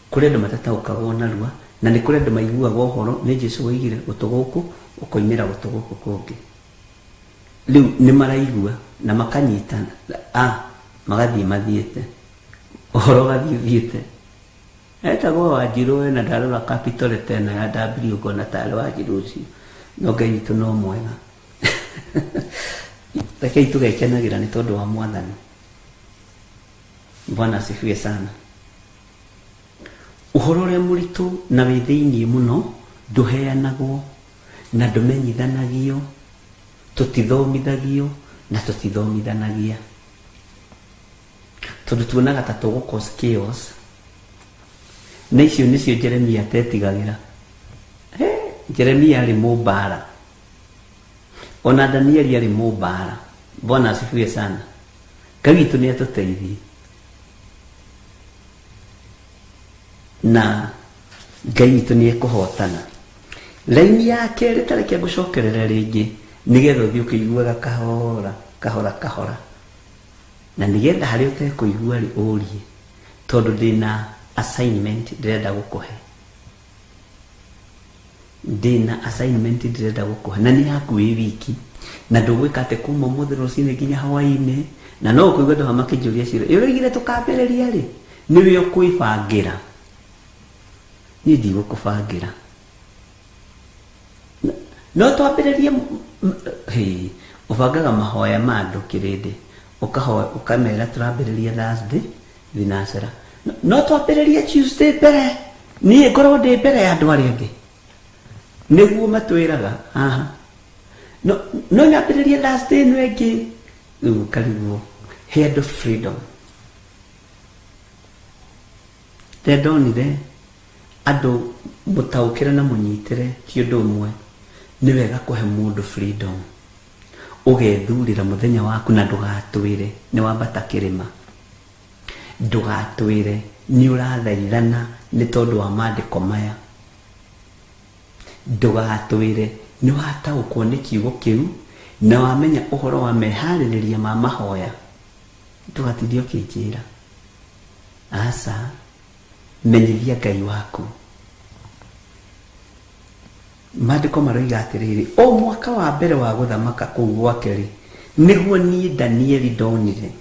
kuri andu matataukaga narua na ni kuri andu maiguaga uhoro ni Jesu oigire gutuguku ukoimira gutuguku kungi riu ni maraigua na makanyitana magathie mathiete uhoro gathiete etagwo Wanjiru na ndarora capital tena ya W ngona tare Wanjiru ucio no Ngai witũ no mwega rekei tugekenagira ni tondu wa Mwathani. Bwana asifiwe sana. Uhoro ũrĩa mũritũ na wĩ thĩinĩ mũno ndũheanagwo na ndũmenyithanagio, tũtithomithagio na tũtithomithanagia, tondũ tuonaga ta tũgũ chaos. Na icio nĩcio Jeremia tetigagĩra. Jeremia arĩ mũmbara, ona Danieli arĩ mũmbara. Bwana asifiwe sana. Ngai witũ nĩ atũteithie. Na Ngai witũ nĩ ekũhotana. Laini ya kerĩ tareke ngũcokerera rĩngĩ nĩgetha ũthiĩ ũkĩiguaga kahora kahora kahora, na nĩgetha harĩa ũtekũigua rĩ ũrie, tondũ ndĩna assignment ndĩrenda gũkũhe. Ndĩna assignment ndĩrenda gũkũhe, na nĩ hakuhĩ wiki, na ndũgwĩka atĩ kuma ũmũthĩ rũcinĩ nginya hwaĩ-inĩ, na no ũkũigua andũ makĩnjũria ciũria, ũraigire tũkambĩrĩria rĩ? Nĩwe ũkwĩbangĩra, niĩ ndigũkũbangĩra. No twambĩrĩrie ũbangaga mahoya ma andũ kĩrĩndĩ, ũkamera tũrambĩrĩria Thursday thinacera. No twambĩrĩrie Tuesday mbere, niĩ ngorwo ndĩ mbere ya andũ arĩa angĩ, nĩguo matwĩraga. No nyambĩrĩrie Thursday ĩno ĩngĩ, rĩu karigwo he andũ freedom. Ndonire andũ mũtaũkĩre na mũnyitĩre ti ũndũ ũmwe. Nĩ wega kũhe mũndũ freedom, ũgethurĩra mũthenya waku na ndũgatwĩre nĩ wambata kĩrĩma, ndũgatwĩre nĩ ũrathaithana nĩ tondũ wa maandĩko maya, ndũgatwĩre nĩ wataũkwo nĩ kiugo kĩu na wamenya ũhoro wa meharĩrĩria ma mahoya. Ndũgatithio kĩnjĩra, aca menyithia Ngai waku. Maandĩko maroiga atĩrĩrĩ, o mwaka wa mbere wa gũthamaka kũu gwake rĩ, nĩguo niĩ Danieli ndonire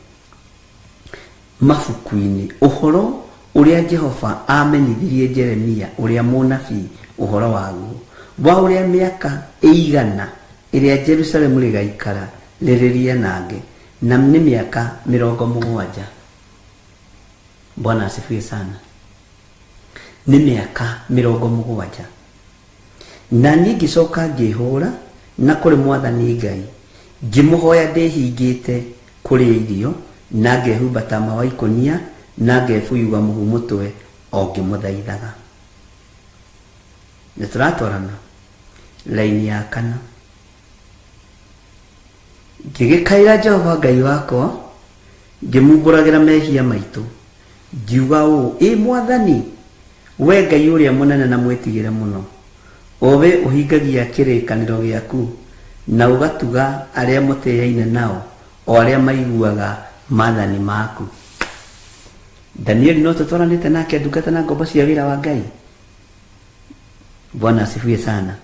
mabuku-inĩ ũhoro ũrĩa Jehova amenyithirie Jeremia ũrĩa mũnabii ũhoro waguo, wa ũrĩa mĩaka 100 ĩrĩa Jerusalemu rĩgaikara rĩrĩrianange, na nĩ mĩaka 70. Bwana asifiwe sana. Nĩ mĩaka 70. Na niĩ ngĩcoka ngĩhũra na kũrĩ Mwathani Ngai, ngĩmũhoya ndĩhingĩte kũrĩa irio, na ngehumba taama wa ikũnia, na ngebuyuga mũhu mũtwe o ngĩmũthaithaga. Nĩ tũratwarana. Laini ya 4, ngĩgĩkaĩra Jehova Ngai wakwa, ngĩmumbũragĩra mehia maitũ, ngiuga ũũ, Mwathani, we Ngai ũrĩa mũnene na mwĩtigĩre mũno, owe ũhingagia kĩrĩkanĩro gĩaku na ũgatuga arĩa mũtĩĩaine nao, o arĩa maiguaga maathani maku. Danieli no tũtwaranĩte nake ndungata na ngombo cia wĩra wa Ngai. Bwana asifiwe sana.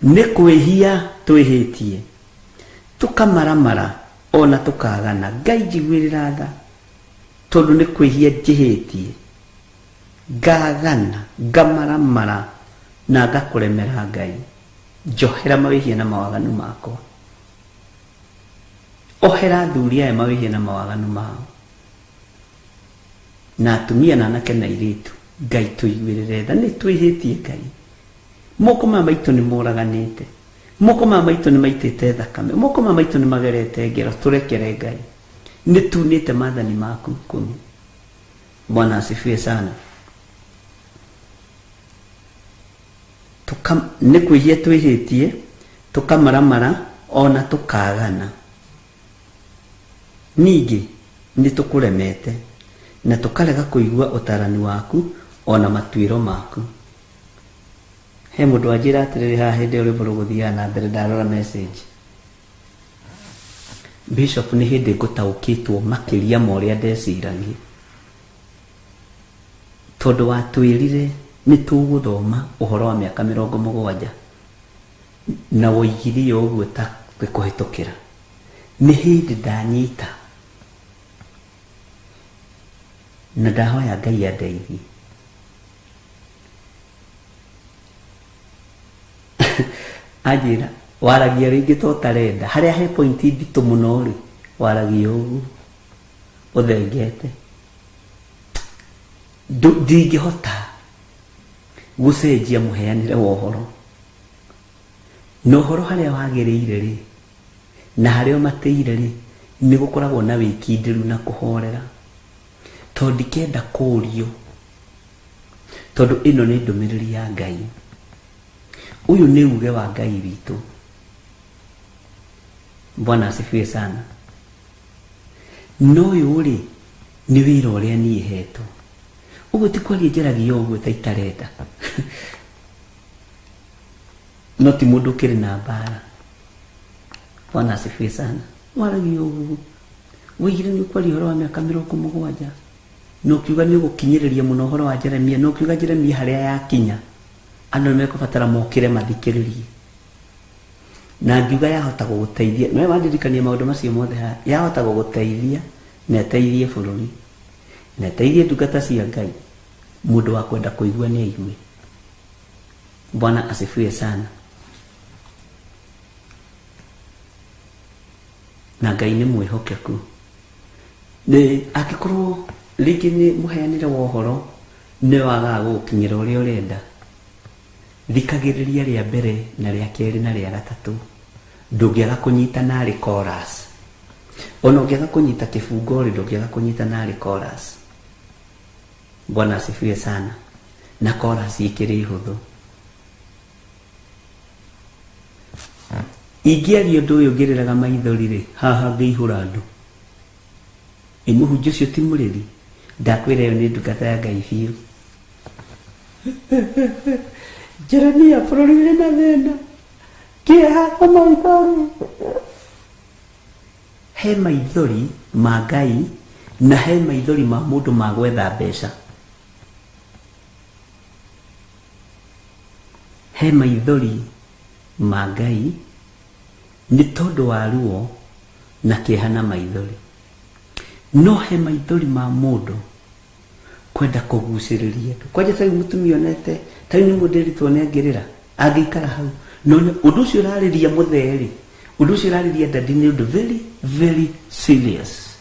Nĩ kwĩhia twĩhĩtie, tũkamaramara ona tũkagana. Ngai njiguĩrĩra tha, tondũ nĩ kwĩhia njĩhĩtie, ngagana, ngamaramara na ngakũremera Ngai. Njohera mawĩhia na mawaganu makwa, ohera athuri aya mawĩhia na mawaganu mao, na atumia na anake na airĩtu. Ngai tũiguĩrĩre tha, nĩ twĩhĩtie Ngai. Moko ma maitũ nĩ moraganĩte, moko ma maitũ nĩ maitĩte thakame, moko ma maitũ nĩ magerete ngero. Tũrekere Ngai, nĩ tunĩte maathani maku 10. Bwana asifiwe sana. Nĩ kwĩhia twĩhĩtie, tũkamaramara ona tũkagana. Ningĩ nĩ tũkũremete na tũkarega kũigua ũtarani waku ona matuĩro maku. He mũndũ anjĩra atĩrĩrĩ haha hĩndĩ ũrĩa gũthiaga na mbere, ndarora message, Bishop, nĩ hĩndĩ ngũtaũkĩtwo makĩria ma ũrĩa ndeciragia, tondũ watwĩrire nĩ tũgũthoma ũhoro wa mĩaka 70 na woigire ũguo ta kũhĩtũkĩra. Nĩ hĩndĩ ndanyita na ndahoya Ngai andeithie. Ajira waragia ringi to tarenda haria he point nditu muno ri waragia ugu uthengete ndingihota gucenjia muheanire wohoro no horo haria wagiriire ri na haria mateire ri ni gukoragwo na wikindiru na kuhorera tondi kenda kurio tondu ino ni ndumiriri ya Ngai. Uyu ni uge wa Ngai witu. Bwana asifiwe sana. No yuri ni wira uria ni heto. Ugu ti kwaria njeragia ugu ta itarenda. No ti mundu kiri na bara. Bwana asifiwe sana. Waragia ugu. Wigire ni kwaria horo wa miaka 70. No kiuga ni gukinyiriria muno horo wa Jeremia, no kiuga Jeremia haria yakinya andu mekubatara mokire mathikiririe na ngiuga yahota guguteithia no wandirikania maundu macio mothe yahota guguteithia na teithie bururi na teithie ndungata cia Ngai mundu wa kwenda kuigua ni aigue. Bwana asifiwe sana. Na Ngai ni mwihokeku ni akikorwo rĩngĩ nĩ mũheanĩre wohoro nĩ wagaga gũkinyĩra ũrĩa ũrenda, thikagĩrĩria rĩa mbere na rĩa kerĩ na rĩa gatatũ, ndũngĩaga kũnyita narĩ chorus. Ona ũngĩaga kũnyita kĩbungo rĩ ndũngĩaga kũnyita narĩ chorus. Bwana asifiwe sana. Na chorus ikĩrĩ hũthũ. Ingĩaria ũndũ ũyũ ngĩrĩraga maithori rĩ haha ngĩihũra andũ. Mũhunjia ũcio ti mũrĩri. Ndakwĩra ĩyo nĩ ndungata ya Ngai biũ. Jeremia bũrũri wĩ na thĩna. Kĩeha maithori. He maithori ma Ngai na he maithori ma mũndũ ma gwetha mbeca. He maithori ma Ngai nĩ tondũ wa ruo na kĩeha na maithori. No he maithori ma mundu kwenda kuguciriria andu. Kwaje sai mutumia onete tai ni mudiritwo ne ngirira agikara hau no undu ucio urariria mutheri undu ucio urariria dadi ni undu very very serious.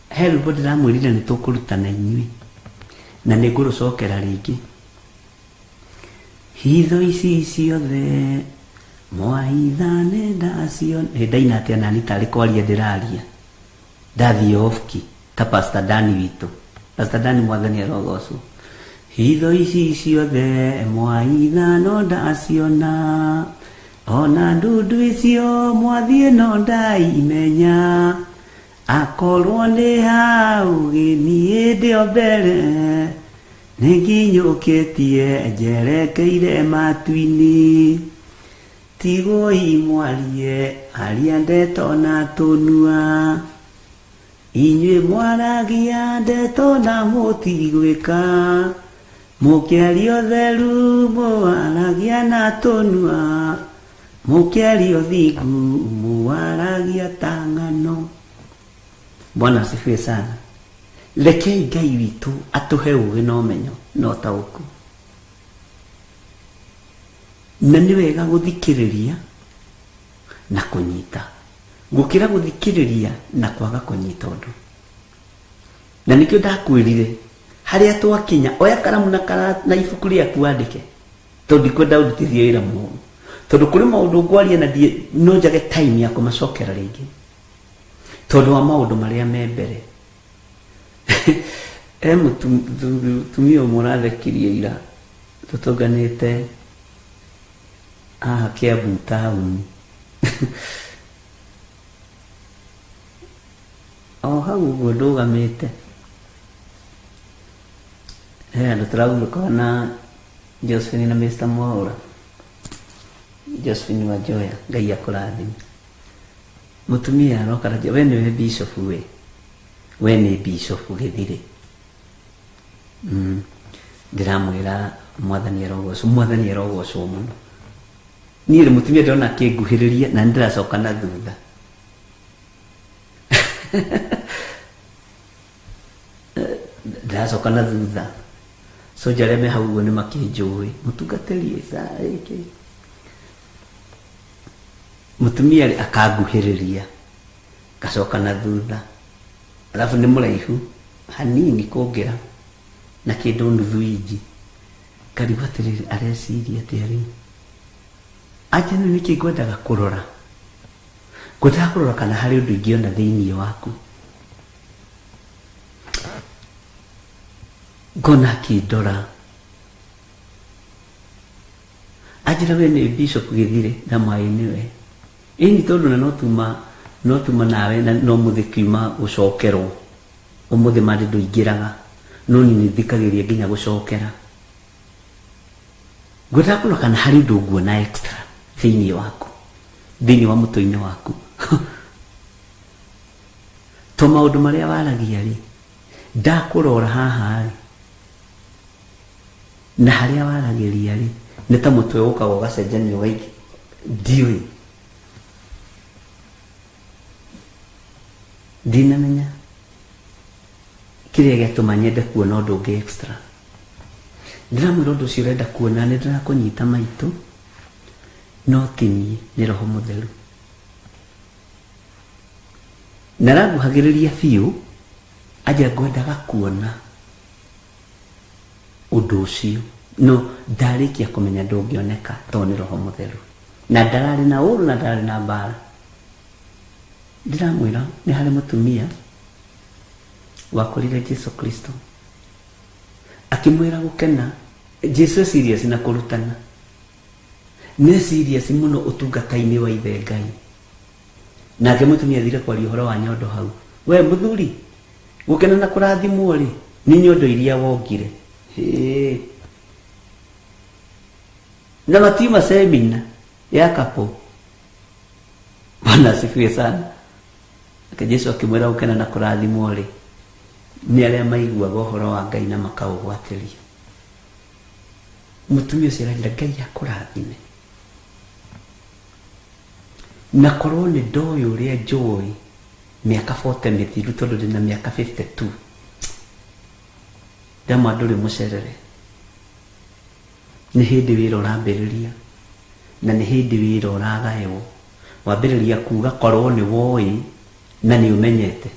Helu bodi la mwirire ni tukurutana inyui na ni ngurucokera ringi hitho ici ciothe mwaithane ndacio ndaina atia nani tari kwaria ndiraria ndathi ofki ta Pastor Dani witu. Pastor Dani mwathani arogocwo hitho ici ciothe mwaithano ndaciona ona ndundu icio mwathie no ndaimenya akorwo ni hau gini ndio mbere ninginyukitie njerekeire matu-ini tigo imwarie aria ndeto na tunua inyue mwaragia ndeto na mutigwika mukiario theru mwaragia na tunua mukiario thigu mwaragia tangano. Bwana asifiwe sana. Rekei Ngai witu atuhe uge na umenyo na ũtaũku. Na nĩ wega guthikiriria na kunyita gukira guthikiriria na kwaga kunyita undu. Na nikio ndakwirire haria twakinya oya karamu na ibuku riaku andike tondi kwenda udutithia wira mu tondu kuri maundu ngwaria na die no njage time ya kumacokera ringi tondu wa maundu maria me mbere. Tumio mũrathekirie ira tutonganite Kiambu town. Hau ũguo ndũgamĩte andũ tũraguũka na Josephine na Mr. Mwaura. Josephine wa Joya Ngai akũrathime. Mũtumia arokaragia we nĩwe bishop we nĩ bishop gĩthire. Ndiramwĩra mwathani arogocwo mũno. Niĩ rĩ mũtumia ndĩrona akĩnguhĩrĩria na ndĩracoka na thutha. Ndĩracoka na thutha so jareme hau ni makinjui mutungatiri iki mutumia akaguhiriria gacoka na thutha alafu ni muraihu hanini kugira na kindu nuthu inji karibatiriri areciria tiari aje ni kigwendaga kurora ngwenda kurora kana hari undu ingiona thiini waku ngona kidora ajira we ni bishop githire na mai niwe ini tondu na notuma nawe na no muthikima gucokerwo umuthi mari nduingiraga no ni thikagiria nginya gucokera ngwenda kurora kana hari undu nguona extra thiini waku thiini wa mutoini waku to maundu maria waragia ri ndakurora haha ri na haria waragiria ri ni ta mutwe ukaga ugacenjanio waigi ndiui dinamenya kiria gituma nyende kuona undu ungi extra ndiramwira undu ucio urenda kuona ni ndirakunyita maitu no tini ni roho mutheru naraguhagiriria biu aja ngwendaga kuona undu ucio no ndarikia kumenya ndungioneka to ni roho mutheru na ndarari na uru na ndarari na mbara ndiramwira ni hari mutumia wakorire Jesu Kristo akimwira gukena Jesu serious na kurutana ne serious muno utungataini wa ithe Ngai na ke mutumia thire kwa uhoro wa nyondo hau we muthuri gukena na kurathimwo ri ni nyondo iria wongire na matima semina ya kapo Bwana sifiwe sana aka Jesu akimwira gukena na kurathimwo ri ni aria maigua uhoro wa Ngai na makaugwatiria mutumia ucio aragira Ngai akurathime na korwo ni ndoyo uria njui miaka 40 mithiru tondu ndina miaka 52 ndamwa nduri mucerere ni hindi wira urambiriria na ni hindi wira uragaewo wambiriria kuga korwo ni woi na ni umenyete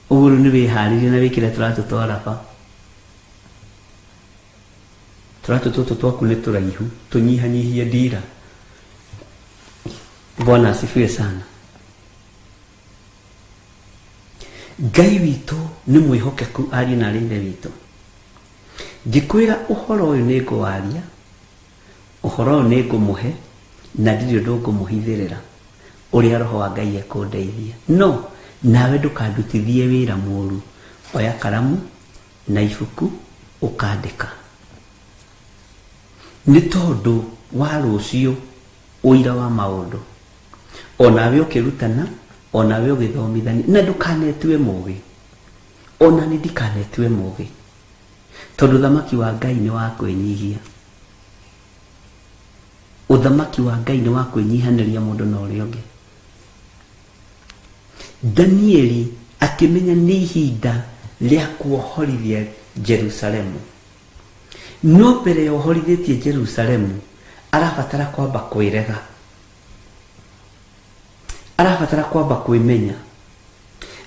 uguru ni wiharirie na wikire turatutwara pa turatututu twaku ni turaihu tunyihanyihie ndira Bwana asifiwe sana Ngai witu ni mwihokeku ari na rinde witu ngikwira uhoro uyu ni ngwaria uhoro ni ngumuhe na ndirio ndungumuhithirira uria roho wa Ngai ekundeithia no nawe ndukandutithie wira muru oya karamu na ibuku ukandika ni tondu wa rucio uira wa maundu onawe ukirutana onawe ugithomithania na ndukanetue mugi ona ni ndikanetue mugi tondu thamaki wa Ngai ni wa kwenyihia uthamaki wa Ngai ni wa kwenyihaniria mundu na uria ungi Danieli akimenya ni ihinda ria kuohorithia Jerusalemu no mbere ya ohorithĩtie Jerusalemu arabatara kwamba kwirega arabatara kwamba kwimenya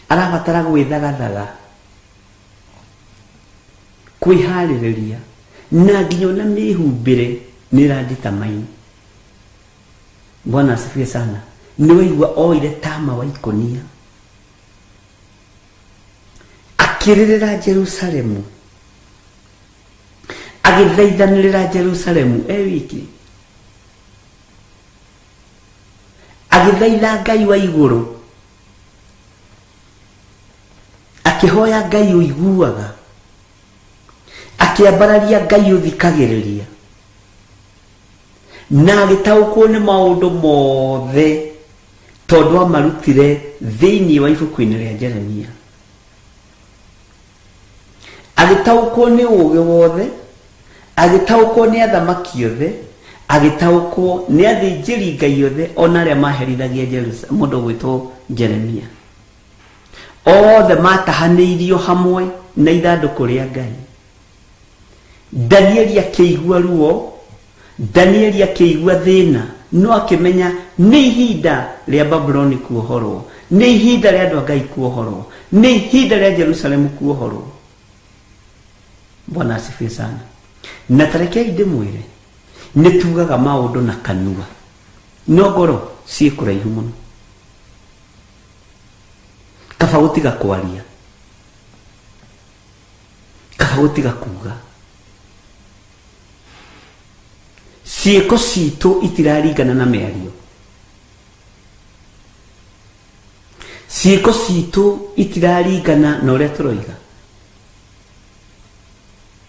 arabatara gwithagathaga kwihaririria na nginya na mihumbire nirandita maini Bwana asifiwe sana ni waigua oire tama wa ikonia akiririra Jerusalemu agithaithanirira Jerusalemu wiki agithaitha Ngai wa iguru akihoya Ngai uiguaga akiambararia Ngai uthikagiriria na agitaukwo ni maundu mothe tondu amarutire thiini wa ibuku-ini ria Jeremia agitaukwo ni uge wothe agitaukwo ni athamaki othe agitaukwo ni athinjiri Ngai othe ona aria maherithagia Jerusalemu mundu gwitwo Jeremia othe matahaniirio hamwe na ithanduku ria Ngai Danieli akĩigua ruo, Danieli akĩigua thĩna, no akĩmenya nĩ ihinda rĩa Babuloni kuohorwo, nĩ ihinda rĩa andũ a Ngai kuohorwo, nĩ ihinda rĩa Jerusalemu kuohorwo. Bwana asifiwe sana. Na tarekei ndĩmwĩre, nĩ tugaga maũndũ na kanua, no ngoro ciĩ kũraihu mũno. Kaba gũtiga kwaria, kaba gũtiga kuga. Ciĩko citũ itiraringana na mĩario, ciĩko citũ itiraringana na ũrĩa tũroiga.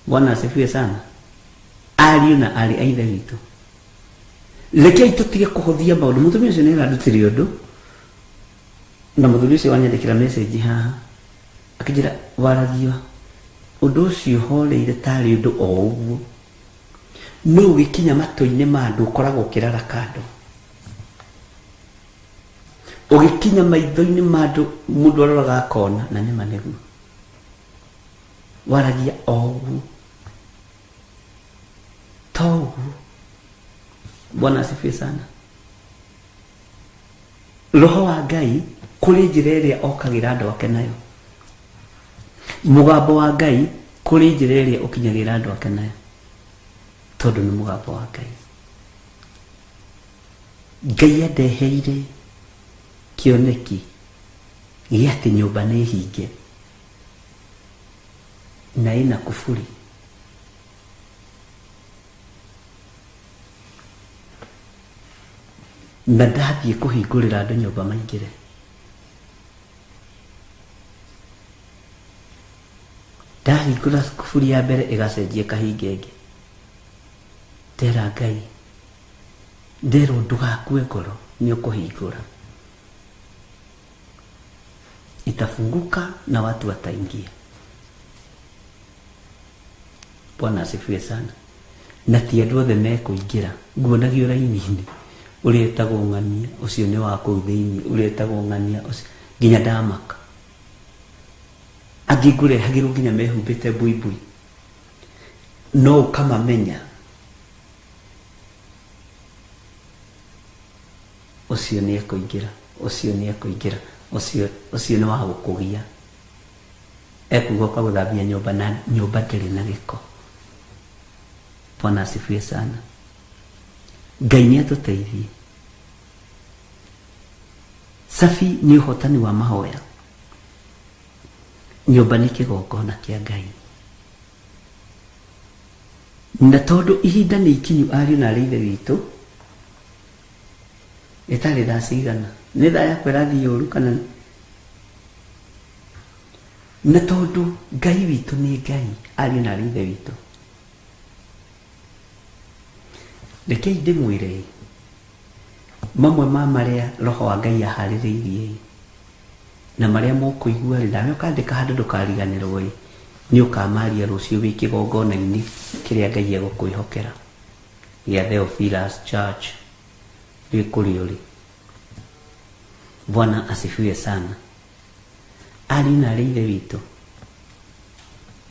Bwana asifiwe sana. Ariũ na arĩ a ithe witũ, rekei tũtige kũhũthia maũndũ. Mũtumia ũcio nĩ arandutire ũndũ, na mũthuri ũcio wanyandĩkĩra message haha akĩnjĩra, Waragia, ũndũ ũcio horeire tarĩ ũndũ o ũguo, no ũgĩkinya matũ-inĩ ma andũ ũkoragwo ũkĩrara kando, ũgĩkinya maitho-inĩ ma andũ mũndũ aroraga akona na nĩ manegu. Waragia o ũguo, to ũguo. Bwana asifiwe sana. Roho wa Ngai kũrĩ njĩra ĩrĩa okagĩra andũ ake nayo, mũgambo wa Ngai kũrĩ njĩra ĩrĩa ũkinyagĩra andũ ake nayo, tondũ nĩ mũgambo wa Ngai. Ngai andeheire kĩoneki gĩa atĩ nyũmba nĩ hinge na ĩna kũburi. Na ndathiĩ kũhingũrĩra andũ nyũmba maingĩre. Ndahingũra kũburi ya mbere ĩgacenjia kahinga ĩngĩ. Ndera Ngai, nderwo ndũgakue ngoro, nĩ ũkũhingũra. Itafunguka na watu wataingia. Bwana asifiwe sana. Na ti andũ othe mekũingĩra. Nguonagio raini-inĩ ũrĩa etagwo ng'ania, ũcio nĩ wa kũu thĩinĩ, ũrĩa etagwo ng'ania ũcio, nginya ndamaka. Angĩ ngũrehagĩrwo nginya mehumbĩte buibui, no ũkamamenya ũcio nĩ ekũingĩra, ũcio nĩ ekũingĩra, ũcio nĩ wa gũkũgia. Ekuga ũkagũthambia nyũmba na nyũmba ndĩrĩ na gĩko. Bwana asifiwe sana. Ngai nĩ atũteithie. Safi nĩ ũhotani wa mahoya. Nyũmba nĩ kĩgongona kĩa Ngai. Na tondũ ihinda nĩ ikinyu, ariũ na arĩ ithe witũ, ĩtarĩ thaa cigana, nĩ thaa yakwa ĩrathiĩ ũru kana? Na tondũ Ngai witũ nĩ Ngai, ariũ na arĩ ithe witũ, rekei ndĩmwĩre mamwe ma marĩa Roho wa Ngai aharĩrĩirie na marĩa mũkũigua rĩ, nawe ũkandĩka handũ ndũkariganĩrwo ĩ, nĩ ũkamaria rũciũ wĩ kĩgongona-inĩ kĩrĩa Ngai egũkwĩhokera gĩa Theophilus Church wĩ kũrĩa ũrĩ. Bwana asifiwe sana. Ariũ na arĩ ithe witũ,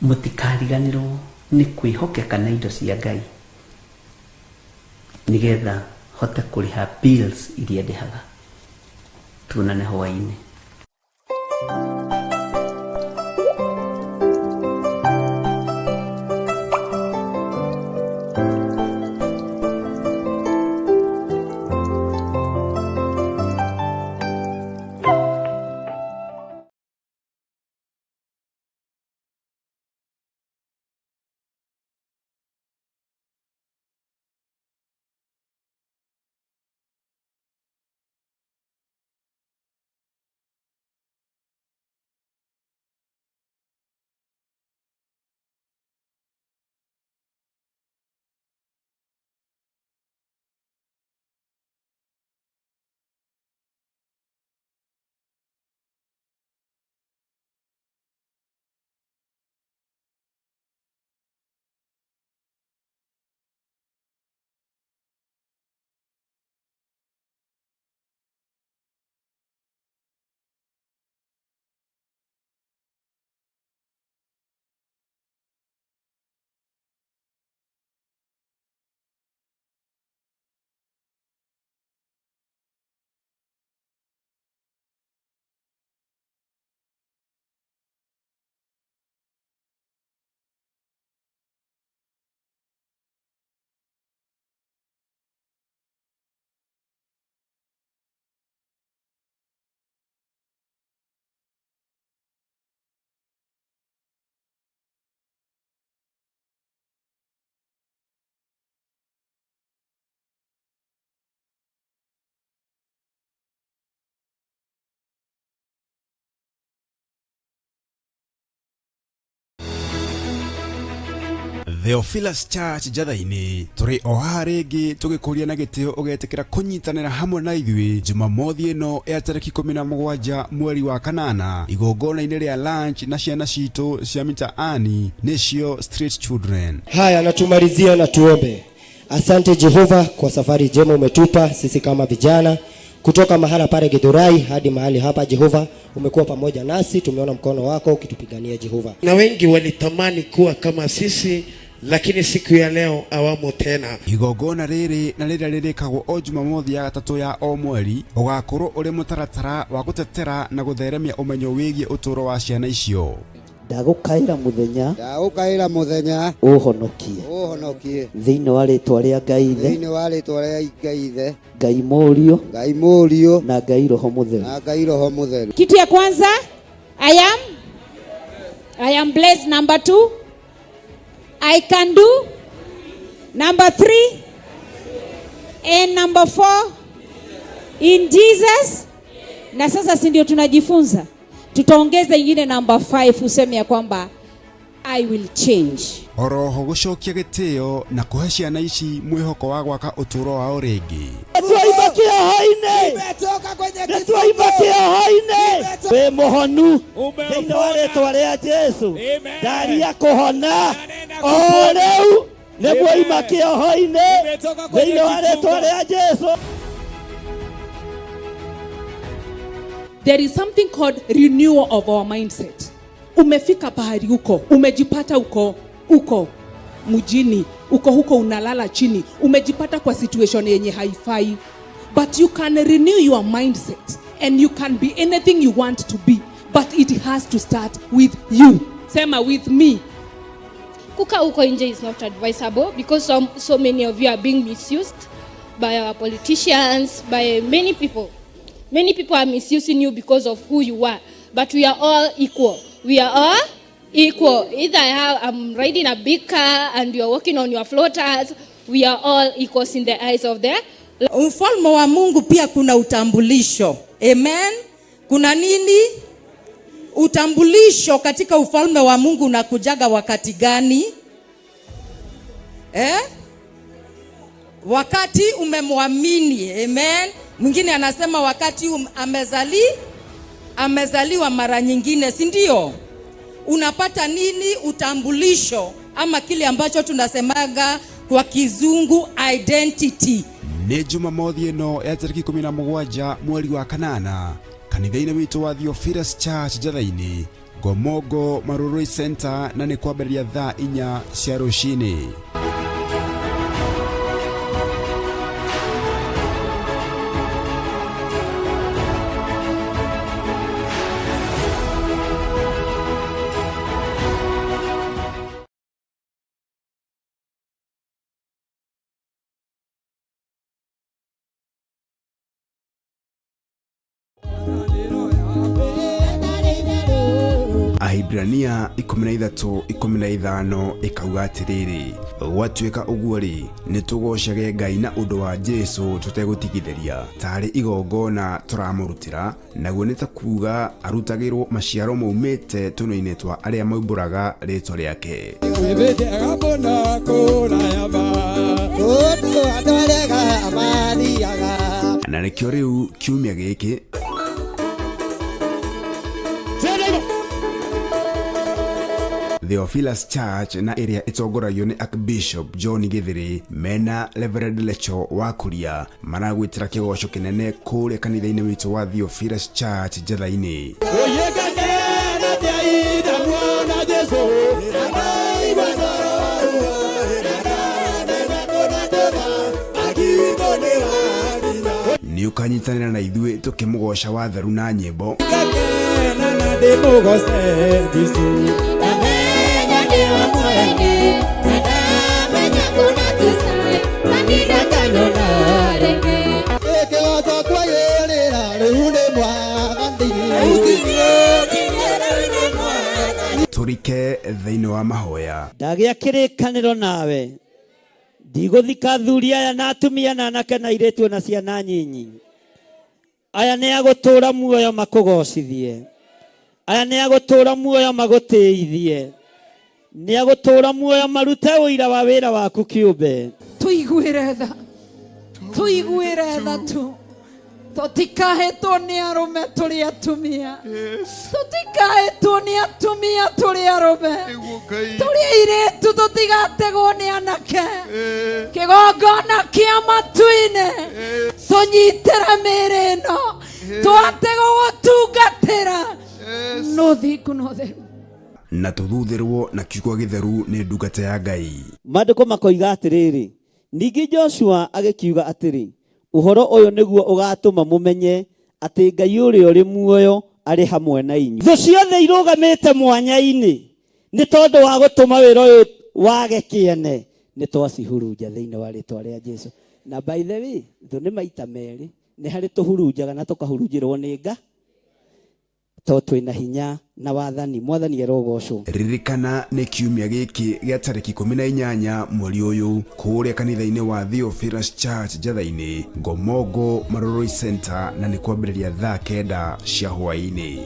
mũtikariganĩrwo nĩ kwĩhokeka na indo cia Ngai nigetha hote kũrĩha bills iria ndĩhaga. Tuonane hwaĩ-inĩ. Theophilus Church Jathaini turi o harigi tugikuria na gitio ugetikira kunyitanira hamwe na ithui Jumamothi ino ya tariki 17 mweri wa kanana igongona-ini ria lunch na ciana citu cia mitaani nicio Street Children. Haya, natumalizia na tuombe. Asante Jehova kwa safari njema umetupa sisi kama vijana kutoka mahala pale Githurai hadi mahali hapa. Jehova, umekuwa pamoja nasi, tumeona mkono wako ukitupigania Jehova. Na wengi walitamani kuwa kama sisi, lakini siku ya leo awamo tena. Igongona riri na rira ririkagwo o Jumamothi ya gatatu ya o mweri ugakorwo uri mutaratara wa gutetera na gutheremia umenyo wigie uturo wa ciana icio. Ndagukaira muthenya uhonokie thiini wa ritwa ria Ngai Ithe Ngai Murio na Ngai Roho Mutheru. Kitu ya kwanza, I am blessed. Number 2, I can do. Number 3, and number 4, in Jesus. Na sasa si ndio tunajifunza, tutaongeza ingine number 5 useme ya kwamba I will change. Oroho gucokia gitio na kuhe ciana ici mwihoko wa gwaka uturo wao ringi. Tuibakia haine we muhonu thiini wa ritwa ria Jesu ndari ya kuhona o riu niguo imakia haine thiini wa ritwa ria Jesu. There is something called renewal of our mindset. Umefika pahali uko, umejipata uko mjini, uko huko unalala chini, umejipata kwa situation yenye haifai, but you can renew your mindset and you can be anything you want to be, but it has to start with you. Sema with me. Kuka uko nje is not advisable because so many of you are being misused by our politicians, by many people. Many people are misusing you because of who you are, but we are all equal. We are all equal. Either I'm riding a big car and you are walking on your floaters, we are all equals in the eyes of the Ufalme wa Mungu pia kuna utambulisho. Amen. Kuna nini? Utambulisho katika ufalme wa Mungu unakujaga wakati gani? Wakati umemwamini. Amen. Mwingine anasema wakati amezaliwa mara nyingine, si ndio? Unapata nini? Utambulisho ama kile ambacho tunasemaga kwa kizungu identity. Ni Jumamothi ino ya tariki 17 mweri wa kanana kanitha-ini witu wa Theophilus Church Jathaini Gomogo Marurui Center, na ni kwambereria thaa 4 cia rucini. Ahibrania 13:15 ikauga atiriri, gwatuika uguo ri nitugocage Ngai na undu wa Jesu tutegutigithiria tari igongona turamurutira, naguo nitakuga arutagirwo maciaro maumite tuno-ini twa aria maumburaga ritwa riake. Na nikio riu kiumia giki Theophilus Church na area itongoragio ni Archbishop John Githiri mena Reverend Lecho wa Kuria maragwitira kigoco kinene kuria kanitha-ini witu wa Theophilus Church Jathaini. Ni ukanyitanira na ithui tukimugoca watheru na nyimbo. Turike thiini wa mahoya. Ndagia kirikaniro nawe ndiguthika thuri aya na atumia na anake na iretu na ciana nyinyi. Aya ni agutura muoyo makugocithie, aya ni agutura muoyo magutiithie, nĩ agũtũũra muoyo marute ũira wa wĩra waku kĩũmbe. Tuiguĩre tha tu tũtikahetwo nĩ arũme tũrĩ atumia, tũtikahetwo nĩ atumia tũrĩ arũme, tũrĩ airĩtu tũtigategwo nĩ anake, kĩgongona kĩa matu-inĩ tũnyitĩra mĩĩrĩ ĩno twategwo gũtungatĩra nũthingu na ũtheru na tũthuthĩrwo na kiugo gĩtheru nĩ ndungata ya Ngai. Maandĩko makoiga atĩrĩrĩ, ningĩ Joshua agĩkiuga atĩrĩ, ũhoro ũyũ nĩguo ũgatũma mũmenye atĩ Ngai ũrĩa ũrĩ muoyo arĩ hamwe na inyuĩ. Thũ ciothe irũgamĩte mwanya-inĩ nĩ tondũ wa gũtũma wĩra ũyũ wage kĩene, nĩ twacihurunja thĩinĩ wa rĩĩtwa rĩa Jesũ. Na by the way, thũ nĩ maita merĩ, nĩ harĩ tũhurunjaga na tũkahurunjĩrwo nĩ Ngai tondũ twĩna hinya na wathani. Mwathani erogocwo. Ririkana nĩ kiumia gĩkĩ gĩa tarĩki 18 mweri ũyũ kũrĩa kanitha-inĩ wa Theophilus Church Njatha-inĩ, Ngomongo Maroroi Center, na nĩ kwambĩrĩria thaa 9 cia hwaĩ-inĩ.